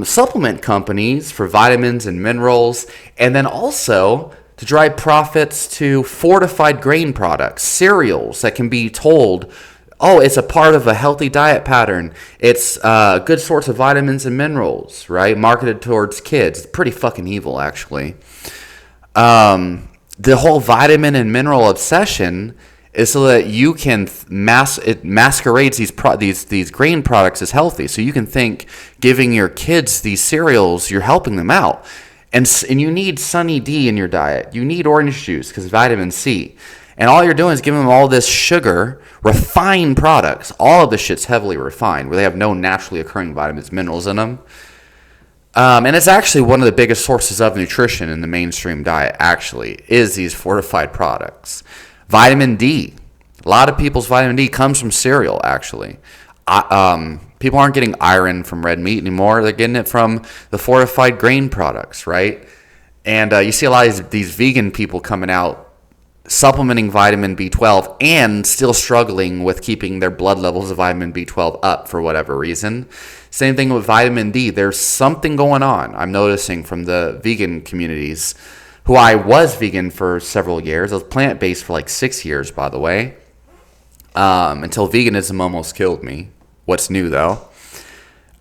supplement companies for vitamins and minerals, and then also to drive profits to fortified grain products, cereals that can be told, oh, it's a part of a healthy diet pattern. It's a good source of vitamins and minerals, right? Marketed towards kids. It's pretty fucking evil, actually. The whole vitamin and mineral obsession is so that you can it masquerades these grain products as healthy. So you can think giving your kids these cereals, you're helping them out. And you need Sunny D in your diet. You need orange juice because vitamin C. And all you're doing is giving them all this sugar, refined products. All of this shit's heavily refined, where they have no naturally occurring vitamins, minerals in them. And it's actually one of the biggest sources of nutrition in the mainstream diet, actually, is these fortified products. Vitamin D. A lot of people's vitamin D comes from cereal, actually. People aren't getting iron from red meat anymore. They're getting it from the fortified grain products, right? And you see a lot of these vegan people coming out supplementing vitamin B12 and still struggling with keeping their blood levels of vitamin B12 up for whatever reason. Same thing with vitamin D. There's something going on, I'm noticing, from the vegan communities, who I was vegan for several years. I was plant-based for like 6 years, by the way, until veganism almost killed me. What's new, though?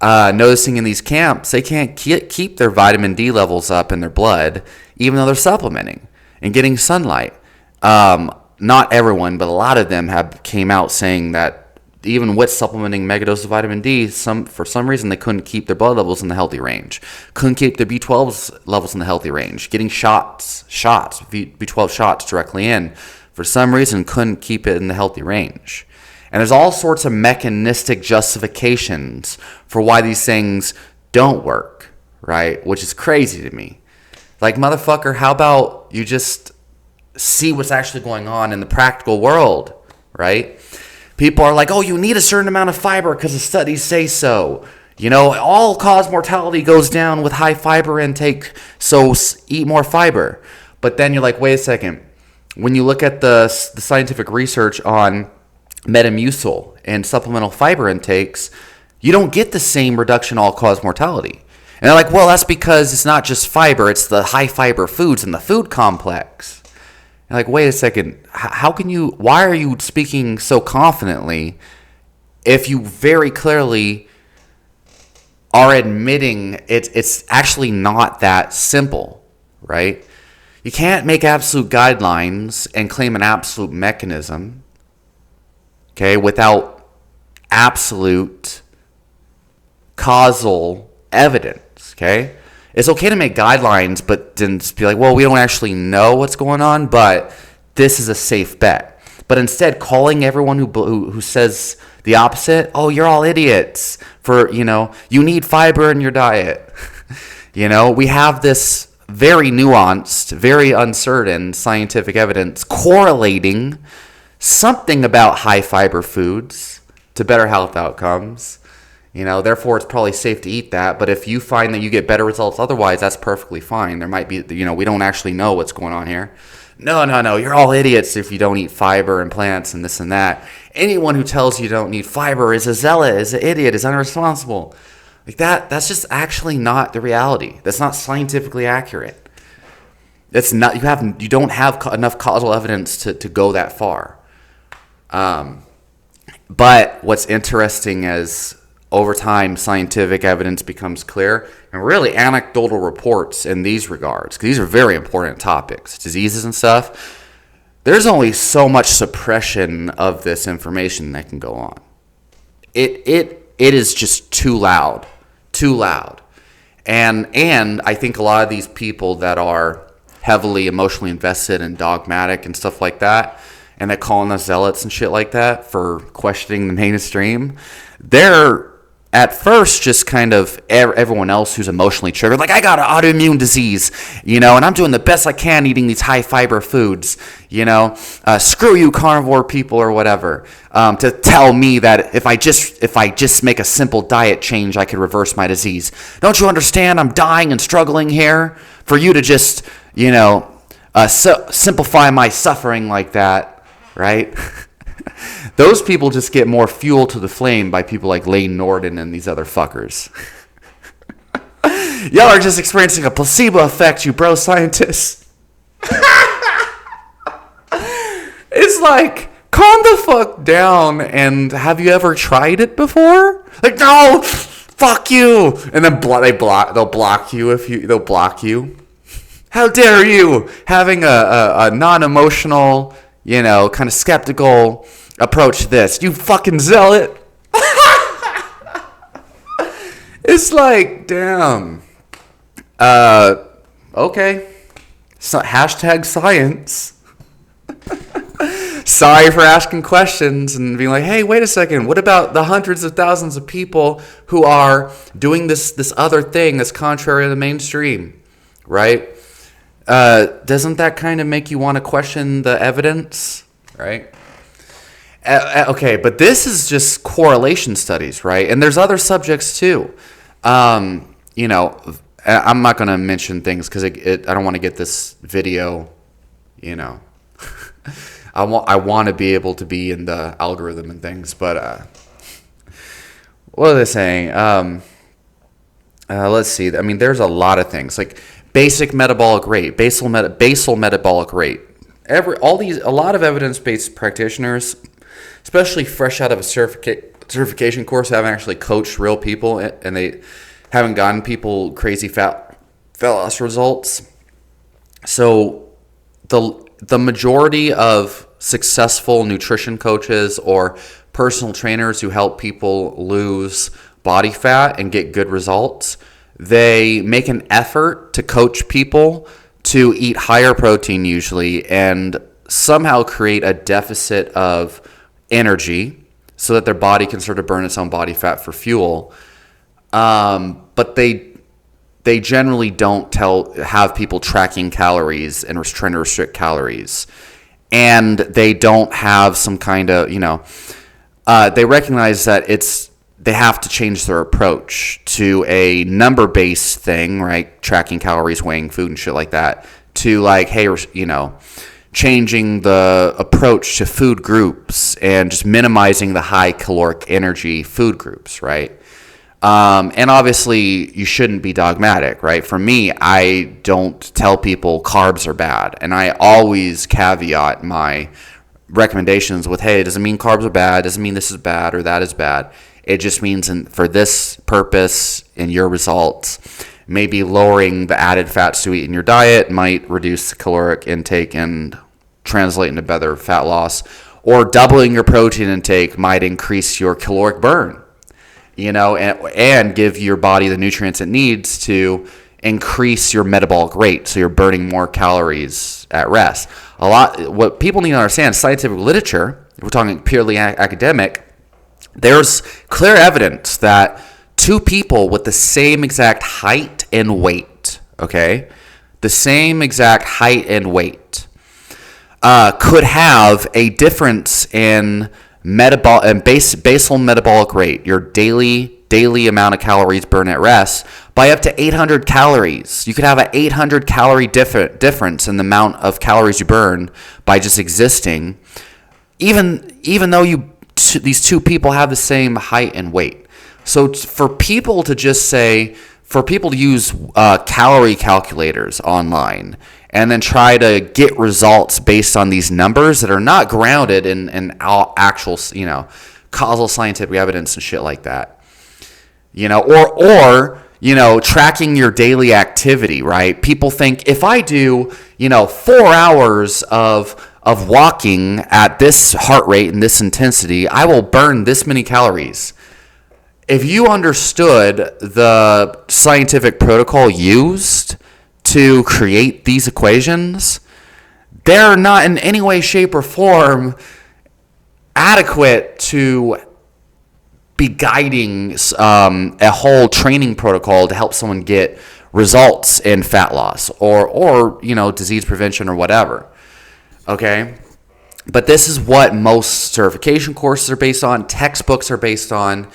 Noticing in these camps, they can't keep their vitamin D levels up in their blood, even though they're supplementing and getting sunlight. Not everyone, but a lot of them came out saying that even with supplementing megadoses of vitamin D, for some reason they couldn't keep their blood levels in the healthy range, couldn't keep their B12 levels in the healthy range, getting B12 shots directly in, for some reason couldn't keep it in the healthy range. And there's all sorts of mechanistic justifications for why these things don't work, right? Which is crazy to me. Like, motherfucker, how about you just see what's actually going on in the practical world, right? People are like, oh, you need a certain amount of fiber because the studies say so. You know, all-cause mortality goes down with high fiber intake, so eat more fiber. But then you're like, wait a second. When you look at the scientific research on Metamucil and supplemental fiber intakes, you don't get the same reduction all-cause mortality. And they're like, well, that's because it's not just fiber, it's the high-fiber foods in the food complex. And like, wait a second, why are you speaking so confidently if you very clearly are admitting it's actually not that simple, right? You can't make absolute guidelines and claim an absolute mechanism, okay, without absolute causal evidence, okay? It's okay to make guidelines, but then just be like, well, we don't actually know what's going on, but this is a safe bet. But instead, calling everyone who says the opposite, oh, you're all idiots for, you need fiber in your diet. We have this very nuanced, very uncertain scientific evidence correlating something about high fiber foods to better health outcomes. Therefore, it's probably safe to eat that. But if you find that you get better results otherwise, that's perfectly fine. There might be, we don't actually know what's going on here. No, you're all idiots if you don't eat fiber and plants and this and that. Anyone who tells you don't need fiber is a zealot, is an idiot, is unresponsible. Like that's just actually not the reality. That's not scientifically accurate. That's not, you don't have enough causal evidence to go that far. But what's interesting is, over time, scientific evidence becomes clear, and really anecdotal reports in these regards, because these are very important topics, diseases and stuff. There's only so much suppression of this information that can go on. It is just too loud, and I think a lot of these people that are heavily emotionally invested and dogmatic and stuff like that, and that calling us zealots and shit like that for questioning the mainstream, they're at first just kind of everyone else who's emotionally triggered, like, I got an autoimmune disease, and I'm doing the best I can eating these high fiber foods, screw you carnivore people or whatever, to tell me that if I just make a simple diet change, I could reverse my disease. Don't you understand? I'm dying and struggling here for you to just, simplify my suffering like that, right? Those people just get more fuel to the flame by people like Lane Norton and these other fuckers. Y'all are just experiencing a placebo effect, you bro scientists. It's like, calm the fuck down, and have you ever tried it before? Like, no, fuck you. And then they'll block you. How dare you, having a non-emotional, kind of skeptical approach to this, you fucking zealot. It's like, damn. Okay. So, hashtag science. Sorry for asking questions and being like, hey, wait a second. What about the hundreds of thousands of people who are doing this other thing that's contrary to the mainstream, right? Doesn't that kind of make you want to question the evidence, right? Okay, but this is just correlation studies, right? And there's other subjects too. You know, I'm not going to mention things because I don't want to get this video, you know. I want to be able to be in the algorithm and things, but what are they saying? Let's see. I mean, there's a lot of things like basic metabolic rate, basal metabolic rate. A lot of evidence-based practitioners, especially fresh out of a certification course, haven't actually coached real people, and they haven't gotten people crazy fat loss results. So the majority of successful nutrition coaches or personal trainers who help people lose body fat and get good results, they make an effort to coach people to eat higher protein usually and somehow create a deficit of energy so that their body can sort of burn its own body fat for fuel. But they generally don't have people tracking calories and trying to restrict calories. And they don't have some kind of, they recognize that they have to change their approach to a number-based thing, right? Tracking calories, weighing food and shit like that, to like, hey, changing the approach to food groups and just minimizing the high caloric energy food groups, right? And obviously you shouldn't be dogmatic, right? For me, I don't tell people carbs are bad. And I always caveat my recommendations with, hey, it doesn't mean carbs are bad, doesn't mean this is bad or that is bad. It just means for this purpose in your results, maybe lowering the added fats to eat in your diet might reduce the caloric intake and translate into better fat loss, or doubling your protein intake might increase your caloric burn, and give your body the nutrients it needs to increase your metabolic rate, so you're burning more calories at rest. What people need to understand, scientific literature, if we're talking purely academic, there's clear evidence that two people with the same exact height and weight, okay, the same exact height and weight, could have a difference in basal metabolic rate, your daily amount of calories burned at rest, by up to 800 calories. You could have an 800 calorie difference in the amount of calories you burn by just existing, even though these two people have the same height and weight. So for people to use calorie calculators online and then try to get results based on these numbers that are not grounded in actual, causal scientific evidence and shit like that, or tracking your daily activity, right? People think if I do, 4 hours of walking at this heart rate and this intensity, I will burn this many calories. If you understood the scientific protocol used to create these equations, they're not in any way, shape, or form adequate to be guiding a whole training protocol to help someone get results in fat loss or disease prevention or whatever. Okay? But this is what most certification courses are based on, textbooks are based on,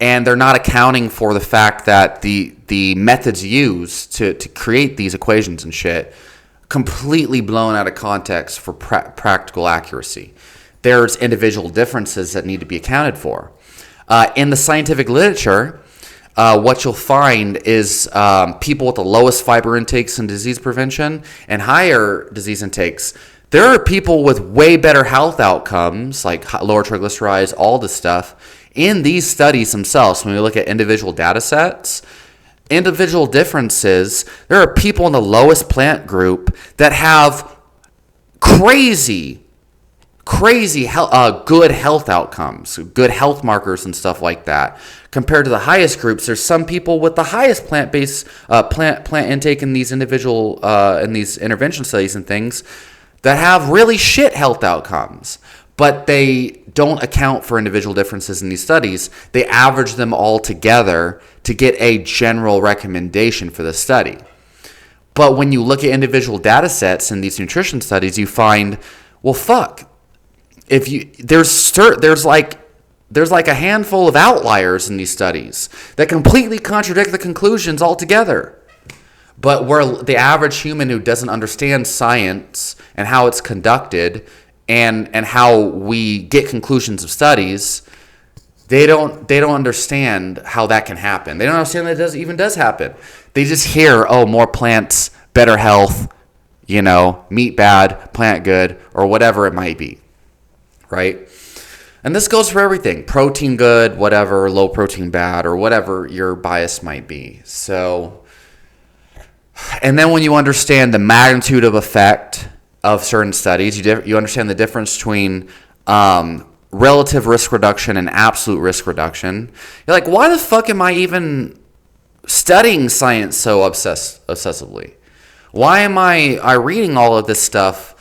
and they're not accounting for the fact that the methods used to create these equations and shit completely blown out of context for practical accuracy. There's individual differences that need to be accounted for. In the scientific literature, what you'll find is people with the lowest fiber intakes in disease prevention and higher disease intakes. There are people with way better health outcomes, like lower triglycerides, all this stuff, in these studies themselves. When we look at individual data sets, individual differences, there are people in the lowest plant group that have crazy good health outcomes, good health markers and stuff like that. Compared to the highest groups, there's some people with the highest plant-based plant intake in these individual in these intervention studies and things that have really shit health outcomes, but they don't account for individual differences in these studies. They average them all together to get a general recommendation for the study. But when you look at individual data sets in these nutrition studies, you find, well, fuck. There's like a handful of outliers in these studies that completely contradict the conclusions altogether. But where the average human who doesn't understand science and how it's conducted and how we get conclusions of studies, they don't understand how that can happen. They don't understand that it even does happen. They just hear, oh, more plants, better health, meat bad, plant good, or whatever it might be, right? And this goes for everything. Protein good, whatever, low protein bad, or whatever your bias might be. So, and then when you understand the magnitude of effect of certain studies, you understand the difference between relative risk reduction and absolute risk reduction. You're like, why the fuck am I even studying science so obsessively? Why am I reading all of this stuff,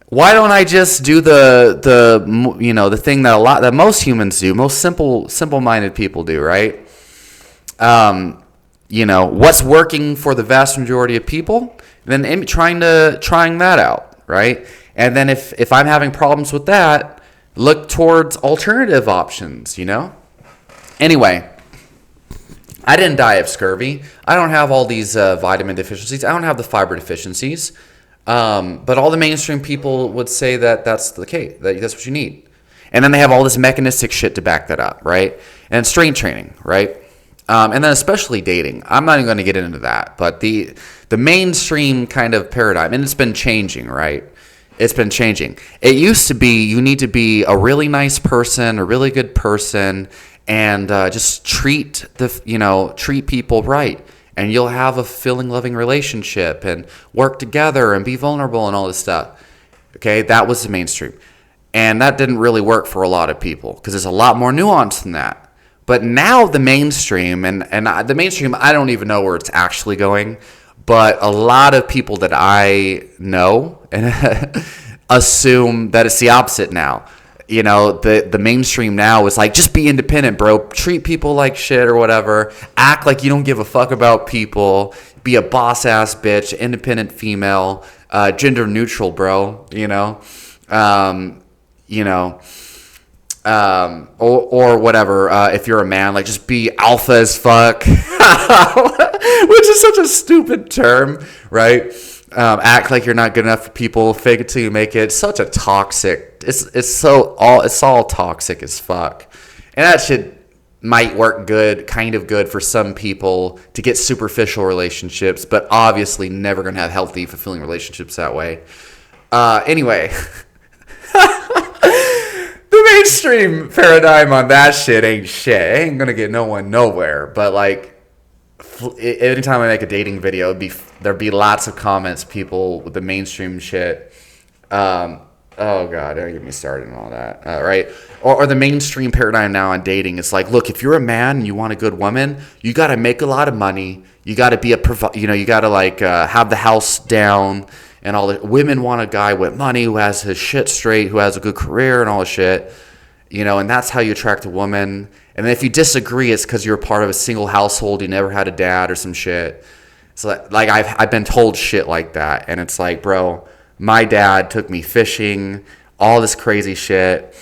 Why don't I just do the thing that most humans do, most simple-minded people do, right? What's working for the vast majority of people, then trying that out, right? And then if I'm having problems with that, look towards alternative options, Anyway, I didn't die of scurvy. I don't have all these vitamin deficiencies. I don't have the fiber deficiencies. But all the mainstream people would say that that's the case, that's what you need. And then they have all this mechanistic shit to back that up, right? And strength training, right? And then especially dating. I'm not even going to get into that. But the mainstream kind of paradigm, and it's been changing, right? It's been changing. It used to be you need to be a really nice person, a really good person, and just treat people right. And you'll have a fulfilling, loving relationship and work together and be vulnerable and all this stuff. Okay, that was the mainstream. And that didn't really work for a lot of people because there's a lot more nuance than that. But now the mainstream, and the mainstream, I don't even know where it's actually going, but a lot of people that I know assume that it's the opposite now. The mainstream now is like, just be independent, bro. Treat people like shit or whatever. Act like you don't give a fuck about people. Be a boss-ass bitch, independent female, gender neutral, bro. Or whatever. If you're a man, like just be alpha as fuck, which is such a stupid term, right? Act like you're not good enough for people. Fake it till you make it. Such a toxic. It's all toxic as fuck. And that shit might work kind of good for some people to get superficial relationships, but obviously never gonna have healthy, fulfilling relationships that way. Anyway, the mainstream paradigm on that shit ain't shit. It ain't gonna get no one nowhere. But like, anytime I make a dating video, there'd be lots of comments, people with the mainstream shit. Oh God, don't get me started on all that. Right? Or the mainstream paradigm now on dating is like, look, if you're a man and you want a good woman, you got to make a lot of money. You got to be you got to have the house down and all that. Women want a guy with money who has his shit straight, who has a good career and all the shit. And that's how you attract a woman. And then if you disagree, it's because you're part of a single household, you never had a dad or some shit. So like I've been told shit like that, and it's like, bro, my dad took me fishing, all this crazy shit.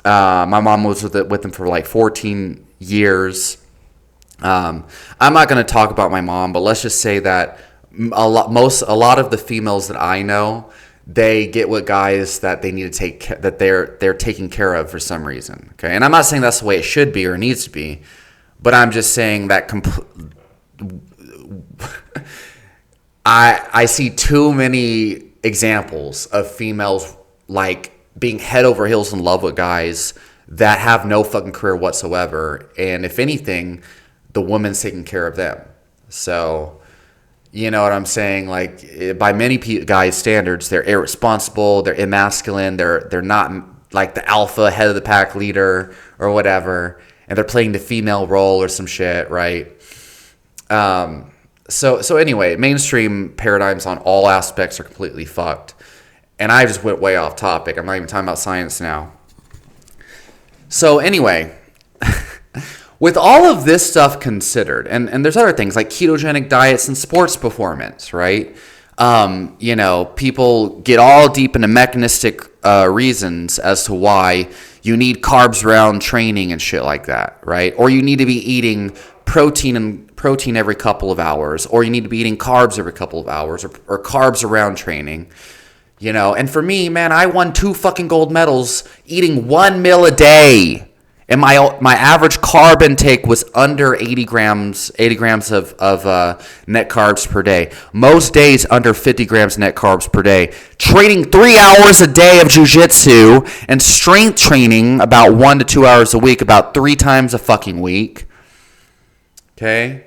My mom was with him for like 14 years. I'm not going to talk about my mom, but let's just say that a lot of the females that I know, they get with guys that they need to that they're taking care of for some reason. Okay, and I'm not saying that's the way it should be or needs to be, but I'm just saying that I see too many examples of females like being head over heels in love with guys that have no fucking career whatsoever, and if anything, the woman's taking care of them. So, you know what I'm saying? Like, by many guys' standards, they're irresponsible, they're emasculine, they're not like the alpha head of the pack leader or whatever, and they're playing the female role or some shit, right? So anyway, mainstream paradigms on all aspects are completely fucked. And I just went way off topic. I'm not even talking about science now. So anyway, with all of this stuff considered, and there's other things like ketogenic diets and sports performance, right? People get all deep into mechanistic reasons as to why you need carbs around training and shit like that, right? Or you need to be eating protein every couple of hours, or you need to be eating carbs every couple of hours, or carbs around training. And for me, man, I won 2 fucking gold medals eating 1 meal a day. And my average carb intake was under 80 grams of net carbs per day. Most days under 50 grams net carbs per day. Training 3 hours a day of jiu-jitsu and strength training about 1 to 2 hours a week, about 3 times a fucking week. Okay?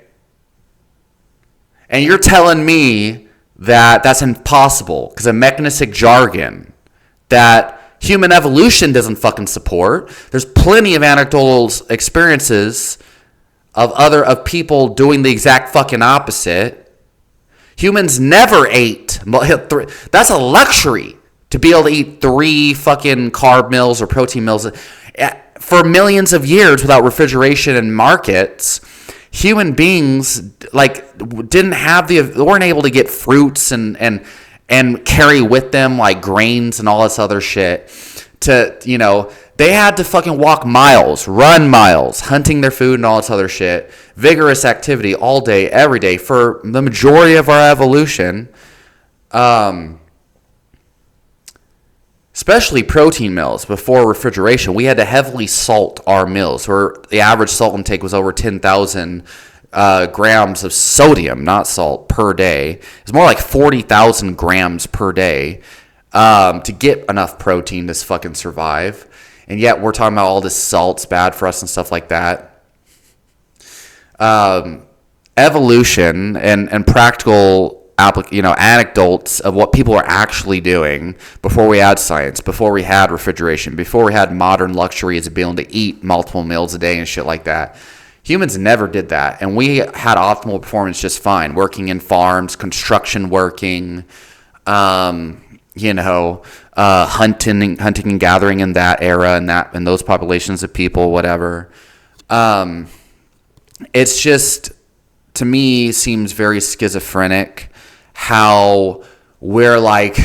And you're telling me that that's impossible because of mechanistic jargon that human evolution doesn't fucking support. There's plenty of anecdotal experiences of people doing the exact fucking opposite. Humans never ate. That's a luxury to be able to eat 3 fucking carb meals or protein meals for millions of years without refrigeration and markets. Human beings weren't able to get fruits and carry with them like grains and all this other shit they had to fucking walk miles, run miles, hunting their food and all this other shit, vigorous activity all day, every day for the majority of our evolution. Especially protein meals before refrigeration, we had to heavily salt our meals, where the average salt intake was over 10,000 grams of sodium, not salt, per day. It's more like 40,000 grams per day to get enough protein to fucking survive. And yet we're talking about all this salt's bad for us and stuff like that. Evolution and practical anecdotes of what people are actually doing before we had science, before we had refrigeration, before we had modern luxuries of being able to eat multiple meals a day and shit like that. Humans never did that, and we had optimal performance just fine, working in farms, construction working, hunting and gathering in that era and those populations of people, whatever. It's just, to me, seems very schizophrenic how we're like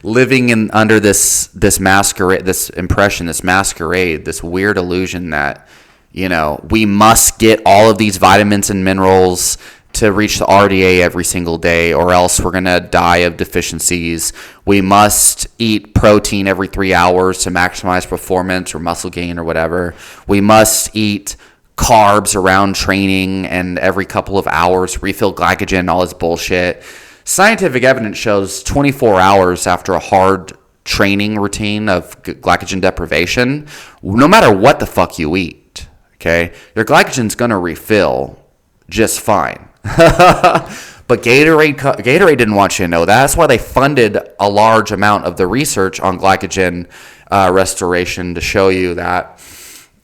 living under this masquerade, this impression, this masquerade, this weird illusion that, we must get all of these vitamins and minerals to reach the RDA every single day, or else we're going to die of deficiencies. We must eat protein every 3 hours to maximize performance or muscle gain or whatever. We must eat carbs around training and every couple of hours refill glycogen, all this bullshit. Scientific evidence shows 24 hours after a hard training routine of glycogen deprivation, no matter what the fuck you eat, okay, your glycogen's going to refill just fine. But Gatorade didn't want you to know that. That's why they funded a large amount of the research on glycogen restoration, to show you that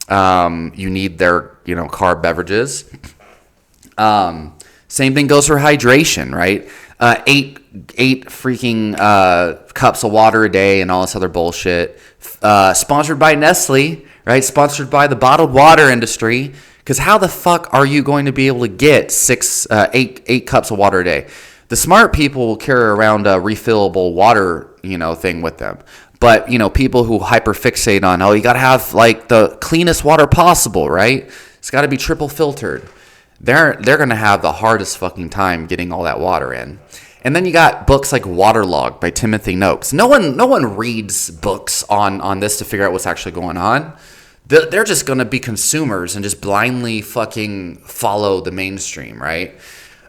you need their carb beverages. Same thing goes for hydration, right? Eight freaking cups of water a day and all this other bullshit. Sponsored by Nestle, right? Sponsored by the bottled water industry. Because how the fuck are you going to be able to get eight cups of water a day? The smart people will carry around a refillable water, thing with them. But, people who hyperfixate on, you got to have like the cleanest water possible, right? It's got to be triple filtered. They're going to have the hardest fucking time getting all that water in. And then you got books like Waterlogged by Timothy Noakes. No one reads books on this to figure out what's actually going on. They're just going to be consumers and just blindly fucking follow the mainstream, right?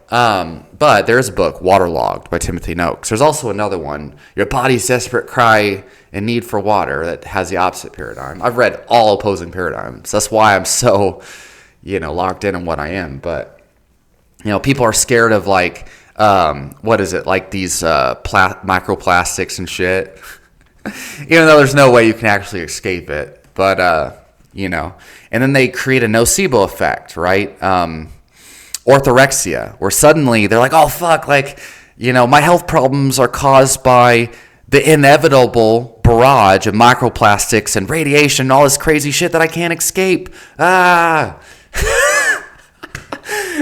But there's a book, Waterlogged by Timothy Noakes. There's also another one, Your Body's Desperate Cry and Need for Water, that has the opposite paradigm. I've read all opposing paradigms. That's why I'm so, locked in on what I am. But, people are scared of like, what is it? Like these microplastics and shit. Even though there's no way you can actually escape it. But, and then they create a nocebo effect, right? orthorexia, where suddenly they're like, oh, fuck, like, my health problems are caused by the inevitable barrage of microplastics and radiation and all this crazy shit that I can't escape.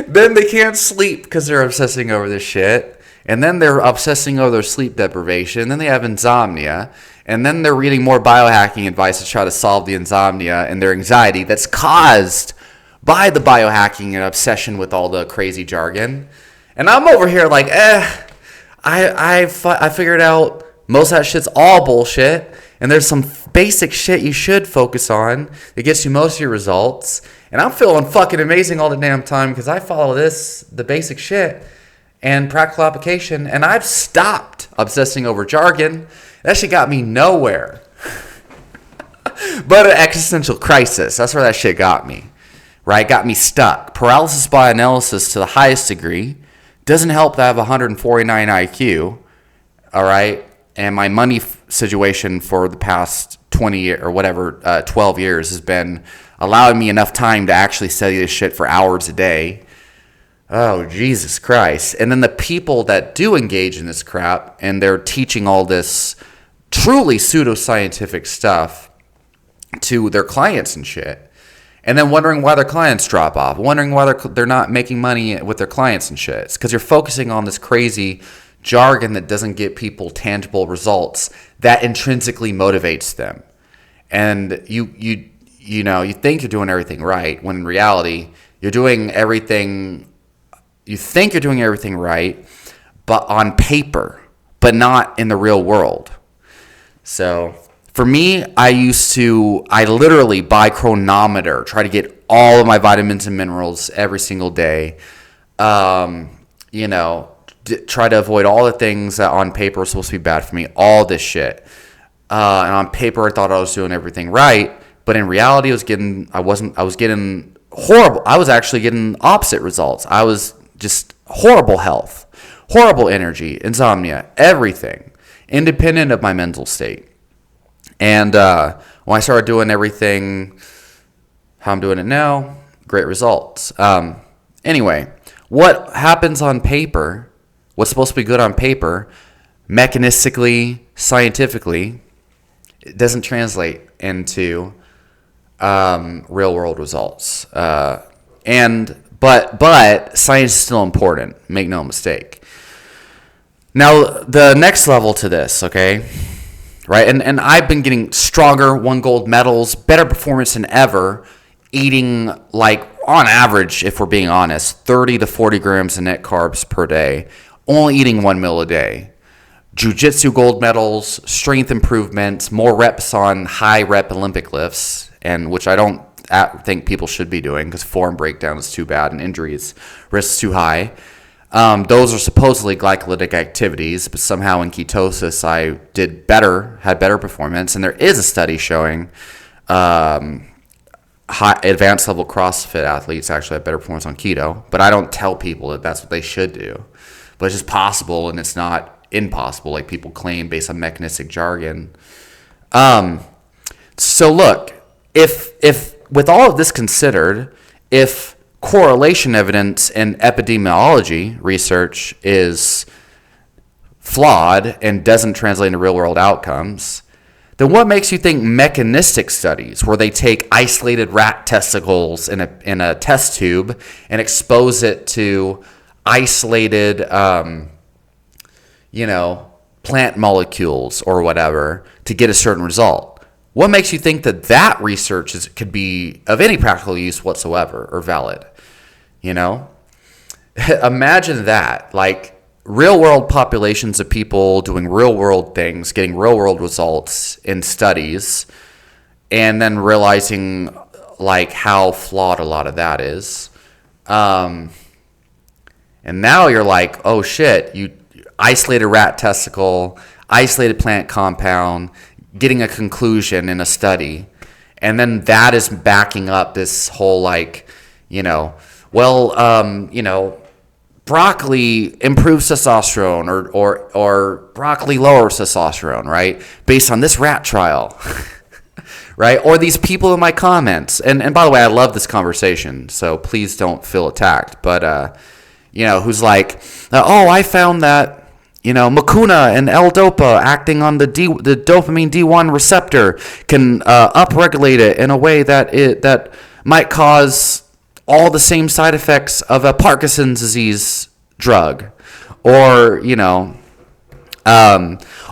Then they can't sleep because they're obsessing over this shit. And then they're obsessing over their sleep deprivation. And then they have insomnia. And then they're reading more biohacking advice to try to solve the insomnia and their anxiety that's caused by the biohacking and obsession with all the crazy jargon. And I'm over here like, I figured out most of that shit's all bullshit. And there's some basic shit you should focus on that gets you most of your results. And I'm feeling fucking amazing all the damn time because I follow the basic shit and practical application. And I've stopped obsessing over jargon. That shit got me nowhere. But an existential crisis. That's where that shit got me. Right? Got me stuck. Paralysis by analysis to the highest degree. Doesn't help that I have 149 IQ. All right? And my money situation for the past 20 years or whatever, 12 years has been allowing me enough time to actually study this shit for hours a day. Oh, Jesus Christ. And then the people that do engage in this crap and they're teaching all this truly pseudoscientific stuff to their clients and shit. And then wondering why their clients drop off. Wondering why they're not making money with their clients and shit. It's because you're focusing on this crazy jargon that doesn't get people tangible results that intrinsically motivates them. And you think you're doing everything right when in reality you're doing everything. You think you're doing everything right, but on paper, but not in the real world. So for me, I literally by chronometer try to get all of my vitamins and minerals every single day. Try to avoid all the things that on paper are supposed to be bad for me, all this shit. And on paper, I thought I was doing everything right, but in reality, I was getting horrible. I was actually getting opposite results. I was just horrible health, horrible energy, insomnia, everything, independent of my mental state. And when I started doing everything how I'm doing it now, great results. Anyway, what happens on paper, what's supposed to be good on paper, mechanistically, scientifically, it doesn't translate into real world results. But science is still important. Make no mistake. Now, the next level to this, okay, right? And I've been getting stronger, won gold medals, better performance than ever, eating like on average, if we're being honest, 30 to 40 grams of net carbs per day, only eating 1 meal a day. Jiu-jitsu gold medals, strength improvements, more reps on high rep Olympic lifts, and which I don't think people should be doing because form breakdown is too bad and injuries risks too high. Those are supposedly glycolytic activities, but somehow in ketosis I had better performance. And there is a study showing high advanced level CrossFit athletes actually have better performance on keto, but I don't tell people that that's what they should do. But it's just possible, and it's not impossible like people claim based on mechanistic jargon. So look, if with all of this considered, if correlation evidence and epidemiology research is flawed and doesn't translate into real world outcomes, then what makes you think mechanistic studies where they take isolated rat testicles in a test tube and expose it to isolated plant molecules or whatever to get a certain result? What makes you think that research could be of any practical use whatsoever or valid? Imagine that, like real world populations of people doing real world things, getting real world results in studies, and then realizing like how flawed a lot of that is. And now you're like, oh shit, you isolated rat testicle, isolated plant compound, getting a conclusion in a study, and then that is backing up this whole broccoli improves testosterone or broccoli lowers testosterone, right? Based on this rat trial, right? Or these people in my comments. And by the way, I love this conversation, so please don't feel attacked. But, who's like, oh, I found that, Mucuna and L-Dopa acting on the dopamine D1 receptor can upregulate it in a way that might cause all the same side effects of a Parkinson's disease drug. Or,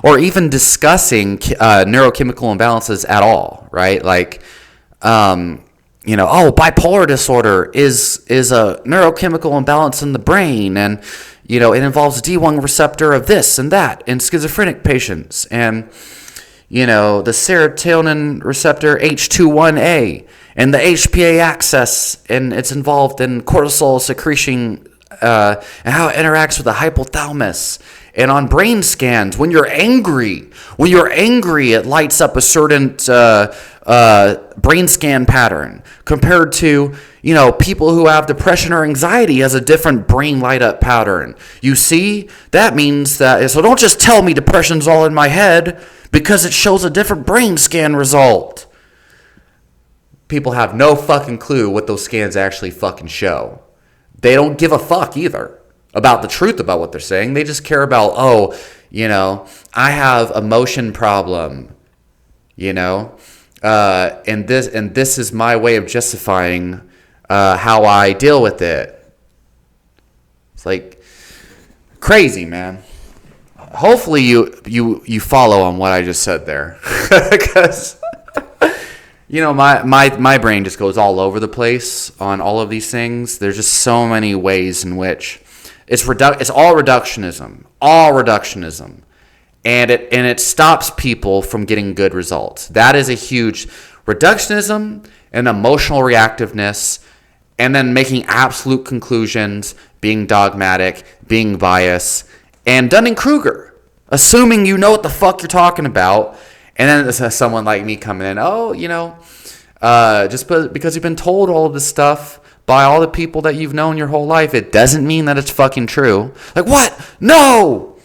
or even discussing neurochemical imbalances at all, right? Like, bipolar disorder is a neurochemical imbalance in the brain, and it involves D1 receptor of this and that in schizophrenic patients, and the serotonin receptor H21A and the HPA axis, and it's involved in cortisol secretion and how it interacts with the hypothalamus. And on brain scans, when you're angry, it lights up a certain brain scan pattern compared to, people who have depression or anxiety has a different brain light up pattern. You see, that means that, so don't just tell me depression's all in my head because it shows a different brain scan result. People have no fucking clue what those scans actually fucking show. They don't give a fuck either about the truth about what they're saying. They just care about, I have a motion problem, and this is my way of justifying how I deal with it. It's like crazy, man. Hopefully you follow on what I just said there, because my brain just goes all over the place on all of these things. There's just so many ways in which it's all reductionism, and it stops people from getting good results. That is a huge reductionism and emotional reactiveness, and then making absolute conclusions, being dogmatic, being biased, and Dunning-Kruger, assuming you know what the fuck you're talking about, and then there's someone like me coming in, just because you've been told all of this stuff by all the people that you've known your whole life, it doesn't mean that it's fucking true. Like, what? No!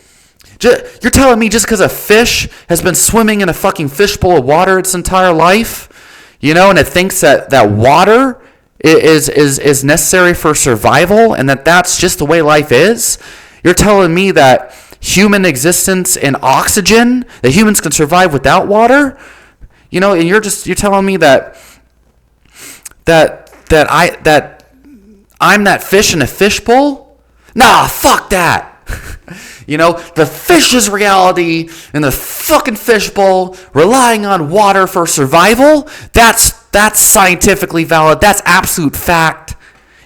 You're telling me just because a fish has been swimming in a fucking fishbowl of water its entire life, and it thinks that water is necessary for survival, and that's just the way life is? You're telling me that human existence and oxygen, that humans can survive without water? And you're telling me that I'm that fish in a fishbowl? Nah, fuck that. The fish's reality in the fucking fishbowl, relying on water for survival, that's scientifically valid. That's absolute fact.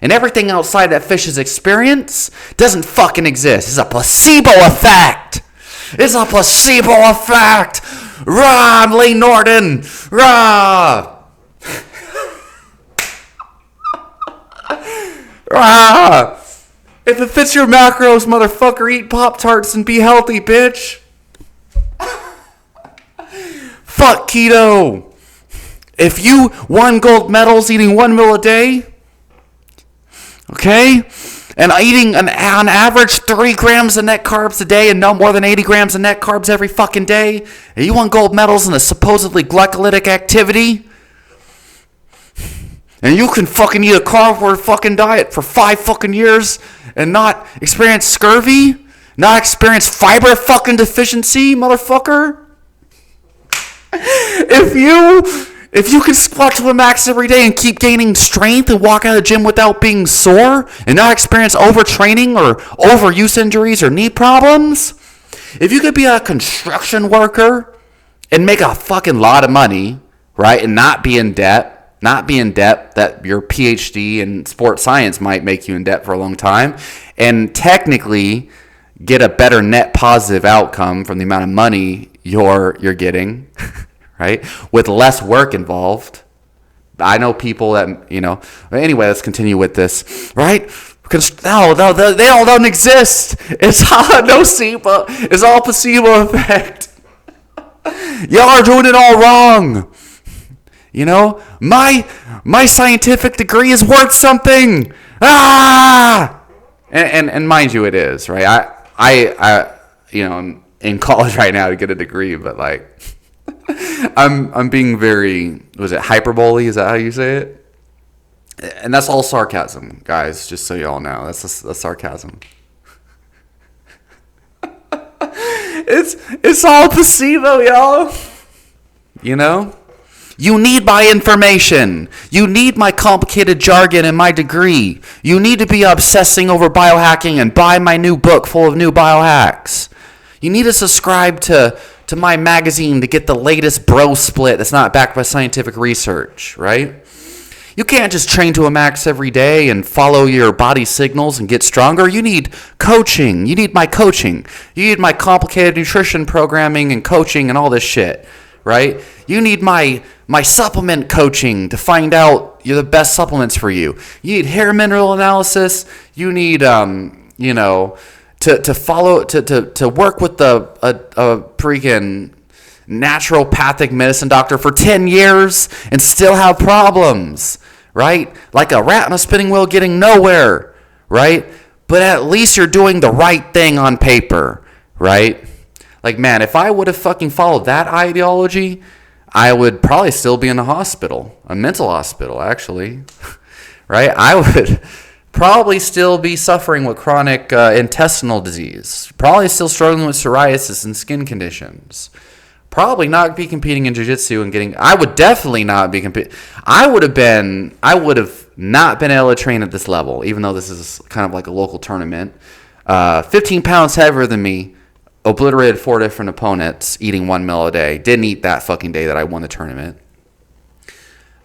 And everything outside that fish's experience doesn't fucking exist. It's a placebo effect. Rah, I'm Lee Norton. Rah. Rah. If it fits your macros, motherfucker, eat Pop-Tarts and be healthy, bitch. Fuck keto. If you won gold medals eating 1 meal a day, okay, and eating on average 30 grams of net carbs a day and no more than 80 grams of net carbs every fucking day, and you won gold medals in a supposedly glycolytic activity, and you can fucking eat a carnivore fucking diet for 5 fucking years and not experience scurvy, not experience fiber fucking deficiency, motherfucker. If you can squat to the max every day and keep gaining strength and walk out of the gym without being sore and not experience overtraining or overuse injuries or knee problems, if you could be a construction worker and make a fucking lot of money, right, and not be in debt that your PhD in sports science might make you in debt for a long time, and technically get a better net positive outcome from the amount of money you're getting, right, with less work involved. I know people that, anyway, let's continue with this, right? Because they all don't exist. It's all placebo effect. Y'all are doing it all wrong. My scientific degree is worth something. And mind you, it is, right? I I'm in college right now to get a degree, but like, I'm being very, was it hyperbole? Is that how you say it? And that's all sarcasm, guys, just so y'all know. That's sarcasm. It's all placebo, y'all. You know? You need my information. You need my complicated jargon and my degree. You need to be obsessing over biohacking and buy my new book full of new biohacks. You need to subscribe to my magazine to get the latest bro split that's not backed by scientific research, right? You can't just train to a max every day and follow your body signals and get stronger. You need coaching. You need my coaching. You need my complicated nutrition programming and coaching and all this shit, right? You need my supplement coaching to find out the best supplements for you. You need hair mineral analysis. You need, to follow, to work with a freaking naturopathic medicine doctor for 10 years and still have problems, right? Like a rat on a spinning wheel getting nowhere, right? But at least you're doing the right thing on paper, right? Like, man, if I would have fucking followed that ideology, I would probably still be in a hospital, a mental hospital, actually, right? I would probably still be suffering with chronic intestinal disease, probably still struggling with psoriasis and skin conditions, probably not be competing in jiu-jitsu and getting, I would definitely not be competing. I would have not been able to train at this level, even though this is kind of like a local tournament. 15 pounds heavier than me, obliterated 4 different opponents, eating 1 meal a day. Didn't eat that fucking day that I won the tournament.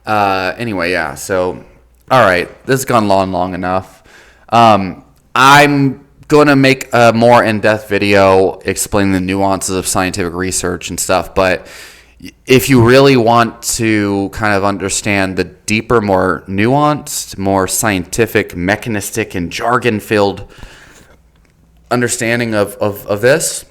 Anyway, yeah, so, all right, this has gone long enough. I'm going to make a more in-depth video explaining the nuances of scientific research and stuff, but if you really want to kind of understand the deeper, more nuanced, more scientific, mechanistic, and jargon-filled understanding of this,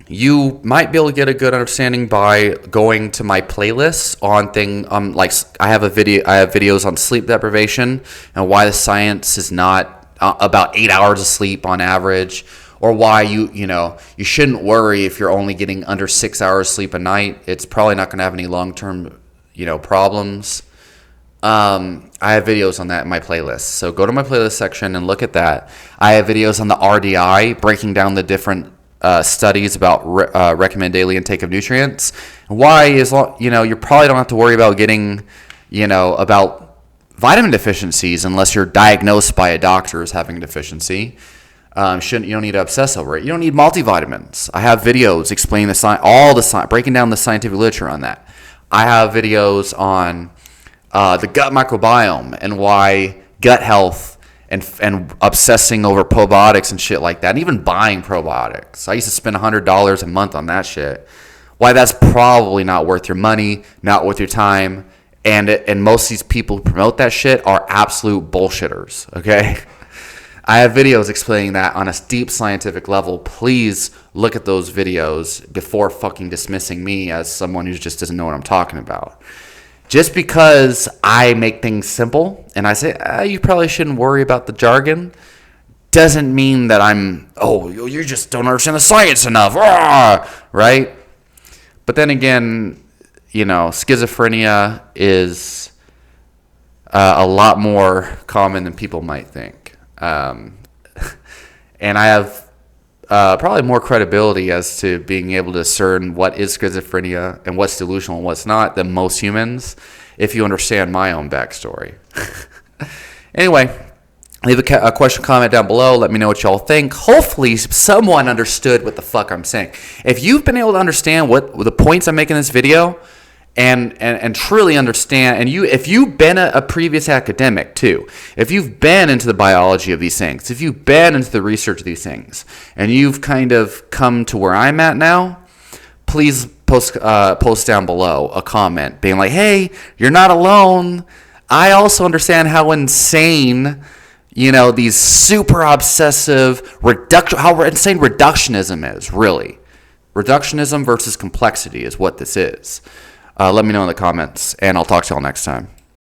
you might be able to get a good understanding by going to my playlists on like I have videos on sleep deprivation and why the science is not about 8 hours of sleep on average, or why you shouldn't worry if you're only getting under 6 hours sleep a night. It's probably not going to have any long-term problems. I have videos on that in my playlist, so go to my playlist section and look at that. I have videos on the RDI, breaking down the different studies about recommended daily intake of nutrients. Why is you probably don't have to worry about getting about vitamin deficiencies unless you're diagnosed by a doctor as having a deficiency. You don't need to obsess over it. You don't need multivitamins. I have videos explaining breaking down the scientific literature on that. I have videos on the gut microbiome and why gut health and obsessing over probiotics and shit like that, and even buying probiotics. I used to spend $100 a month on that shit. Why that's probably not worth your money, not worth your time, and most of these people who promote that shit are absolute bullshitters, okay? I have videos explaining that on a deep scientific level. Please look at those videos before fucking dismissing me as someone who just doesn't know what I'm talking about. Just because I make things simple and I say, you probably shouldn't worry about the jargon, doesn't mean that you just don't understand the science enough, right? But then again, schizophrenia is a lot more common than people might think. And I have probably more credibility as to being able to discern what is schizophrenia and what's delusional and what's not than most humans, if you understand my own backstory. Anyway, leave a question, comment down below. Let me know what y'all think. Hopefully someone understood what the fuck I'm saying. If you've been able to understand what the points I'm making in this video and truly understand, and if you've been a previous academic too, if you've been into the biology of these things, if you've been into the research of these things, and you've kind of come to where I'm at now, please post down below a comment being like, hey, you're not alone. I also understand how insane these super obsessive how insane reductionism is, really. Reductionism versus complexity is what this is. Let me know in the comments, and I'll talk to y'all next time.